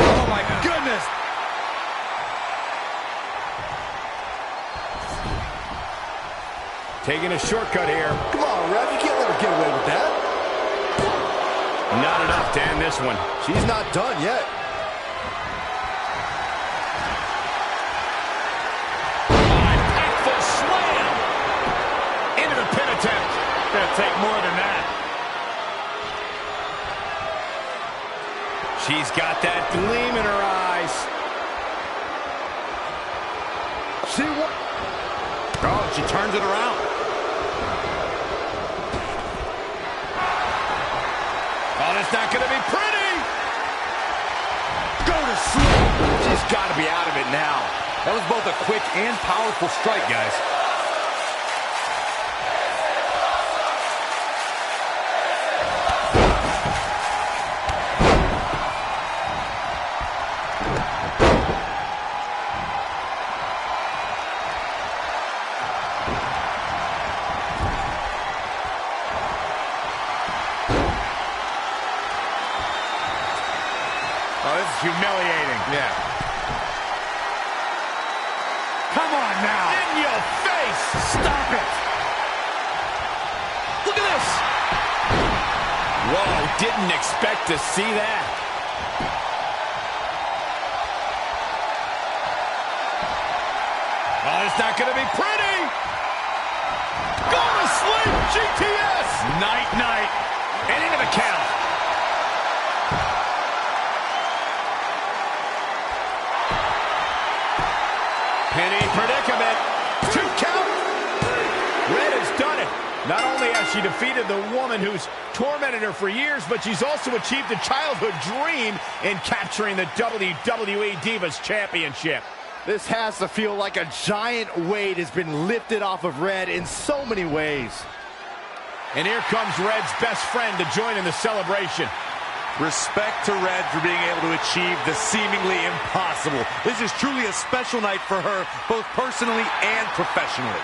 Oh, my goodness. Taking a shortcut here. Come on, ref. You can't let her get away with that. Not enough to end this one. She's not done yet. Impactful slam. Into the pin attempt. Gonna take more than that. She's got that gleam in her eyes. Oh, she turns it around. Oh, that's not going to be pretty. Go to sleep. She's got to be out of it now. That was both a quick and powerful strike, guys. Oh, this is humiliating. Yeah. Come on now. In your face. Stop it. Look at this. Whoa, didn't expect to see that. Oh, it's not going to be pretty. Go to sleep, GTS. Night, night. And into the count. Penny predicament. 2 count. Red has done it. Not only has she defeated the woman who's tormented her for years, but she's also achieved a childhood dream in capturing the WWE Divas Championship. This has to feel like a giant weight has been lifted off of Red in so many ways. And here comes Red's best friend to join in the celebration. Respect to Red for being able to achieve the seemingly impossible. This is truly a special night for her, both personally and professionally.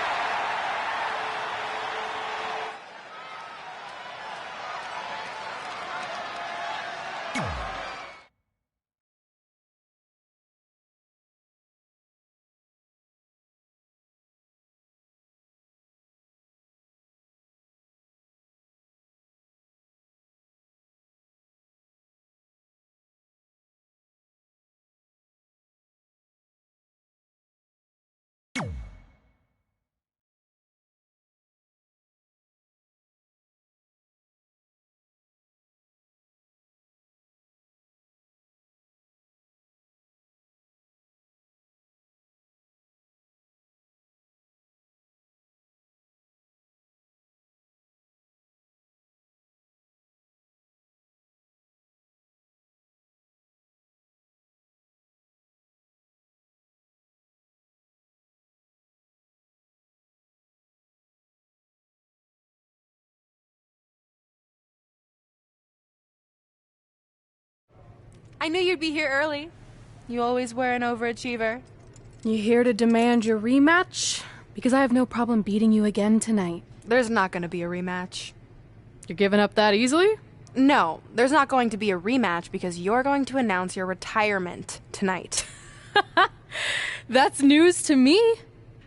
I knew you'd be here early. You always were an overachiever. You here to demand your rematch? Because I have no problem beating you again tonight. There's not going to be a rematch. You're giving up that easily? No, there's not going to be a rematch because you're going to announce your retirement tonight. That's news to me.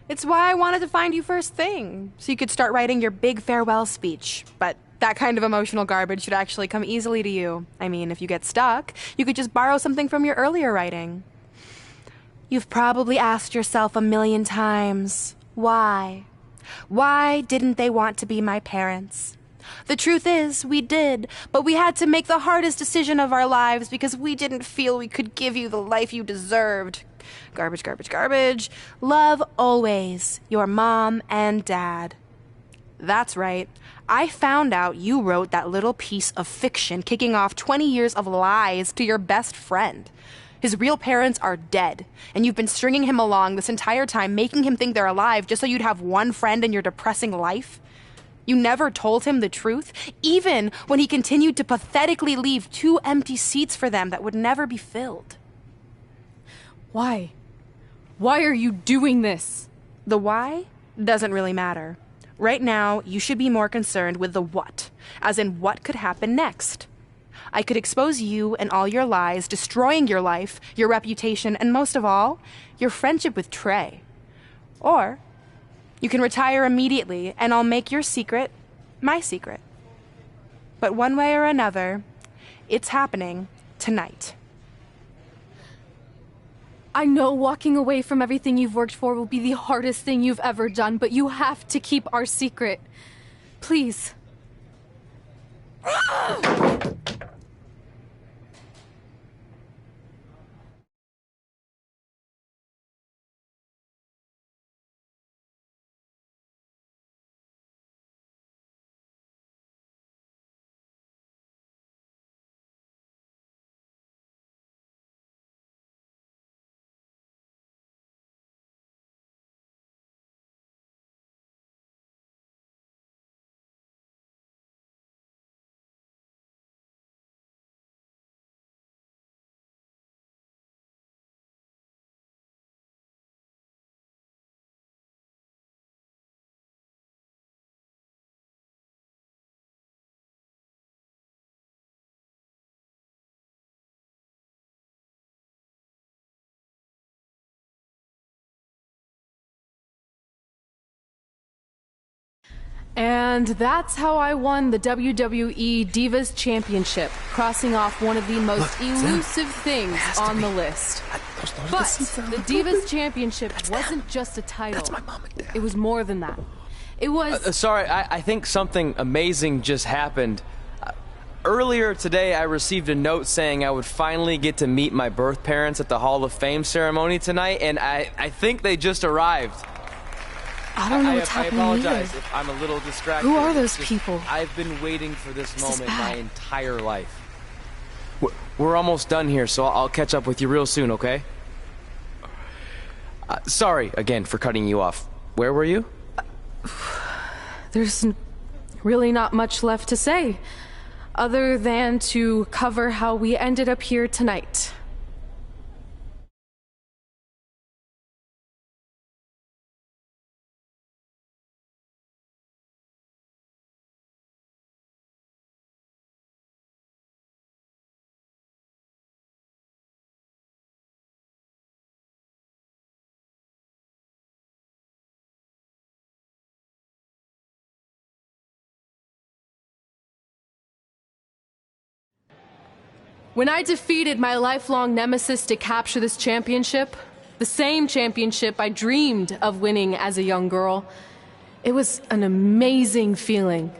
It's why I wanted to find you first thing, so you could start writing your big farewell speech. But that kind of emotional garbage should actually come easily to you. I mean, if you get stuck, you could just borrow something from your earlier writing. You've probably asked yourself 1,000,000 times, why? Why didn't they want to be my parents? The truth is, we did, but we had to make the hardest decision of our lives because we didn't feel we could give you the life you deserved. Garbage, garbage, garbage. Love always, your mom and dad. That's right. I found out you wrote that little piece of fiction kicking off 20 years of lies to your best friend. His real parents are dead, and you've been stringing him along this entire time, making him think they're alive just so you'd have one friend in your depressing life. You never told him the truth, even when he continued to pathetically leave 2 empty seats for them that would never be filled. Why? Why are you doing this? The why doesn't really matter. Right now, you should be more concerned with the what, as in what could happen next. I could expose you and all your lies, destroying your life, your reputation, and most of all, your friendship with Trey. Or you can retire immediately, and I'll make your secret my secret. But one way or another, it's happening tonight. I know walking away from everything you've worked for will be the hardest thing you've ever done, but you have to keep our secret. Please. And that's how I won the WWE Divas Championship, crossing off one of the most elusive things on the list. But the Divas Championship wasn't just a title. That's my mom and dad. It was more than that. It was... Sorry, I think something amazing just happened. Earlier today, I received a note saying I would finally get to meet my birth parents at the Hall of Fame ceremony tonight, and I think they just arrived. I don't know what's happening I apologize either. if I'm a little distracted. Who are those people? I've been waiting for this moment my entire life. We're almost done here, so I'll catch up with you real soon, okay? Sorry again for cutting you off. Where were you? There's really not much left to say, other than to cover how we ended up here tonight. When I defeated my lifelong nemesis to capture this championship, the same championship I dreamed of winning as a young girl, it was an amazing feeling.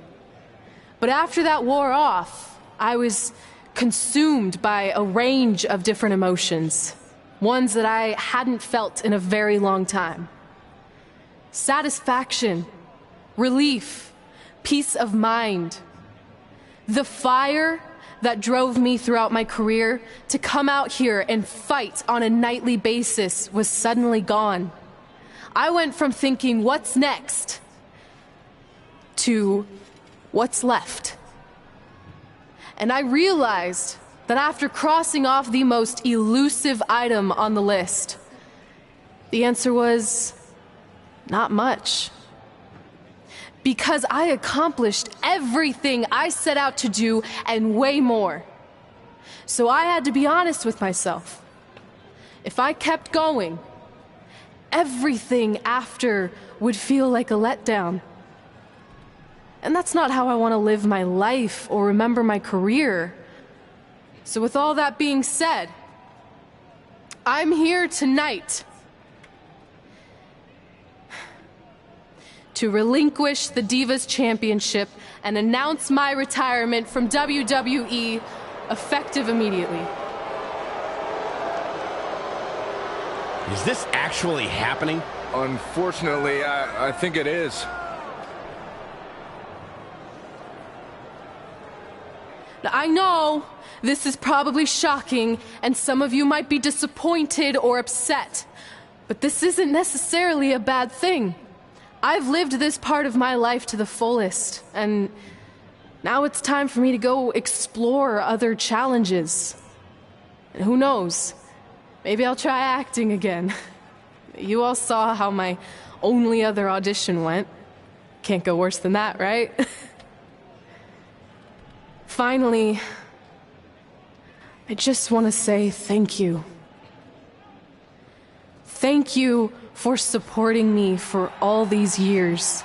But after that wore off, I was consumed by a range of different emotions, ones that I hadn't felt in a very long time. Satisfaction, relief, peace of mind. The fire that drove me throughout my career to come out here and fight on a nightly basis was suddenly gone. I went from thinking, what's next, to what's left. And I realized that after crossing off the most elusive item on the list, the answer was not much. Because I accomplished everything I set out to do and way more. So I had to be honest with myself. If I kept going, everything after would feel like a letdown. And that's not how I want to live my life or remember my career. So with all that being said, I'm here tonight to relinquish the Divas Championship and announce my retirement from WWE, effective immediately. Is this actually happening? Unfortunately, I think it is. Now, I know this is probably shocking, and some of you might be disappointed or upset, but this isn't necessarily a bad thing. I've lived this part of my life to the fullest, and now it's time for me to go explore other challenges. And who knows, maybe I'll try acting again. You all saw how my only other audition went. Can't go worse than that, right? Finally, I just want to say thank you. Thank you for supporting me for all these years.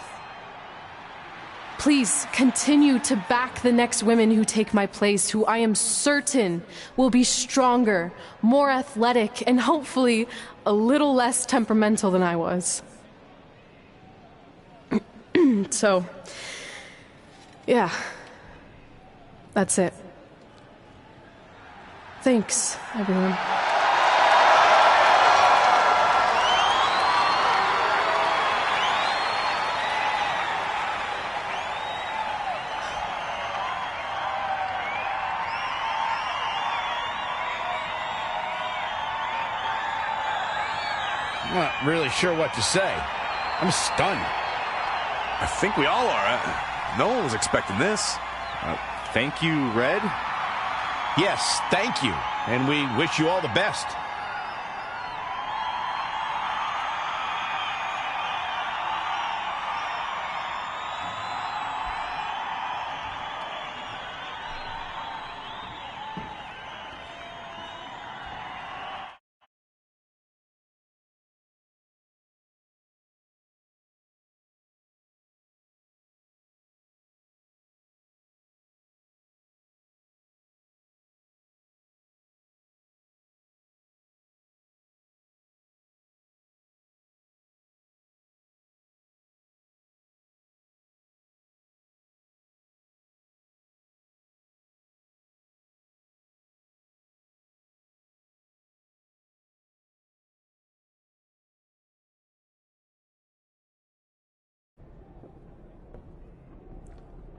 Please continue to back the next women who take my place, who I am certain will be stronger, more athletic, and hopefully a little less temperamental than I was. So, yeah, that's it. Thanks, everyone. I'm not really sure what to say. I'm stunned. I think we all are. No one was expecting this. Thank you, Red. Yes, thank you. And we wish you all the best.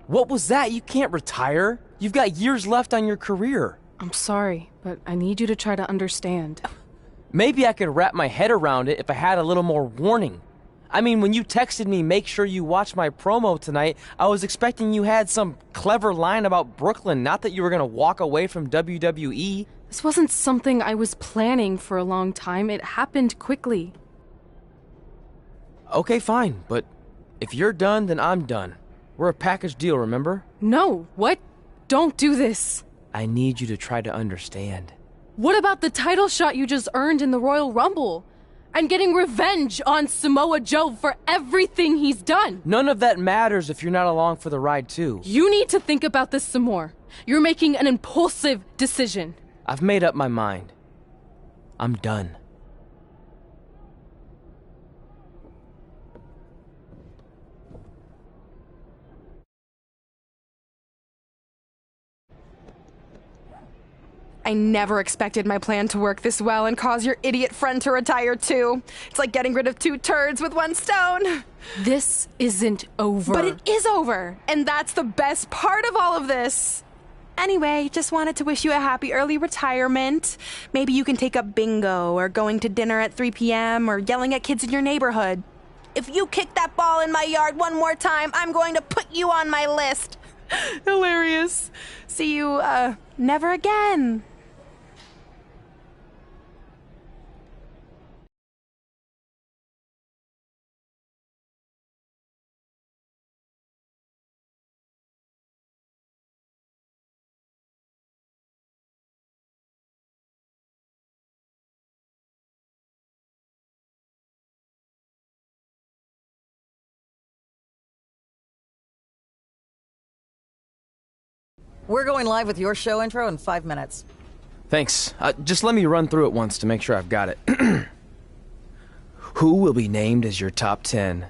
What was that? You can't retire. You've got years left on your career. I'm sorry, but I need you to try to understand. Maybe I could wrap my head around it if I had a little more warning. I mean, when you texted me, make sure you watch my promo tonight, I was expecting you had some clever line about Brooklyn, not that you were going to walk away from WWE. This wasn't something I was planning for a long time. It happened quickly. Okay, fine, but if you're done, then I'm done. We're a package deal, remember? No, what? Don't do this. I need you to try to understand. What about the title shot you just earned in the Royal Rumble? And getting revenge on Samoa Joe for everything he's done? None of that matters if you're not along for the ride, too. You need to think about this some more. You're making an impulsive decision. I've made up my mind. I'm done. I never expected my plan to work this well and cause your idiot friend to retire too. It's like getting rid of 2 turds with 1 stone. This isn't over. But it is over, and that's the best part of all of this. Anyway, just wanted to wish you a happy early retirement. Maybe you can take up bingo or going to dinner at 3 p.m. or yelling at kids in your neighborhood. If you kick that ball in my yard one more time, I'm going to put you on my list. Hilarious. See you, never again. We're going live with your show intro in 5 minutes. Thanks. Just let me run through it once to make sure I've got it. Who will be named as your top 10?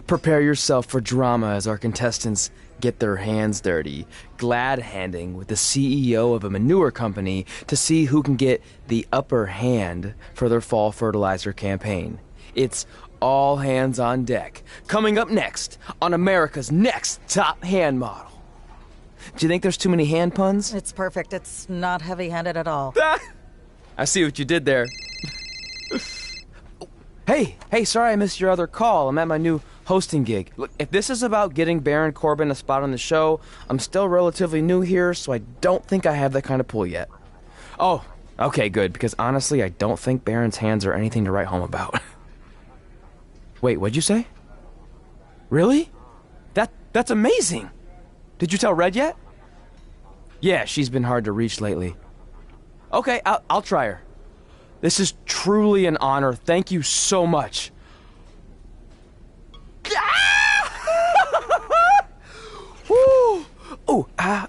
Prepare yourself for drama as our contestants get their hands dirty, glad-handing with the CEO of a manure company to see who can get the upper hand for their fall fertilizer campaign. It's all hands on deck. Coming up next on America's Next Top Hand Model. Do you think there's too many hand puns? It's perfect. It's not heavy-handed at all. I see what you did there. Hey, sorry I missed your other call. I'm at my new hosting gig. Look, if this is about getting Baron Corbin a spot on the show, I'm still relatively new here, so I don't think I have that kind of pull yet. Oh, okay, good, because honestly, I don't think Baron's hands are anything to write home about. Wait, what'd you say? Really? That's amazing! Did you tell Red yet? Yeah, she's been hard to reach lately. Okay, I'll try her. This is truly an honor. Thank you so much. Woo! Ooh, yeah,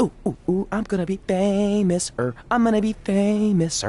ooh, I'm gonna be famous, I'm gonna be famous,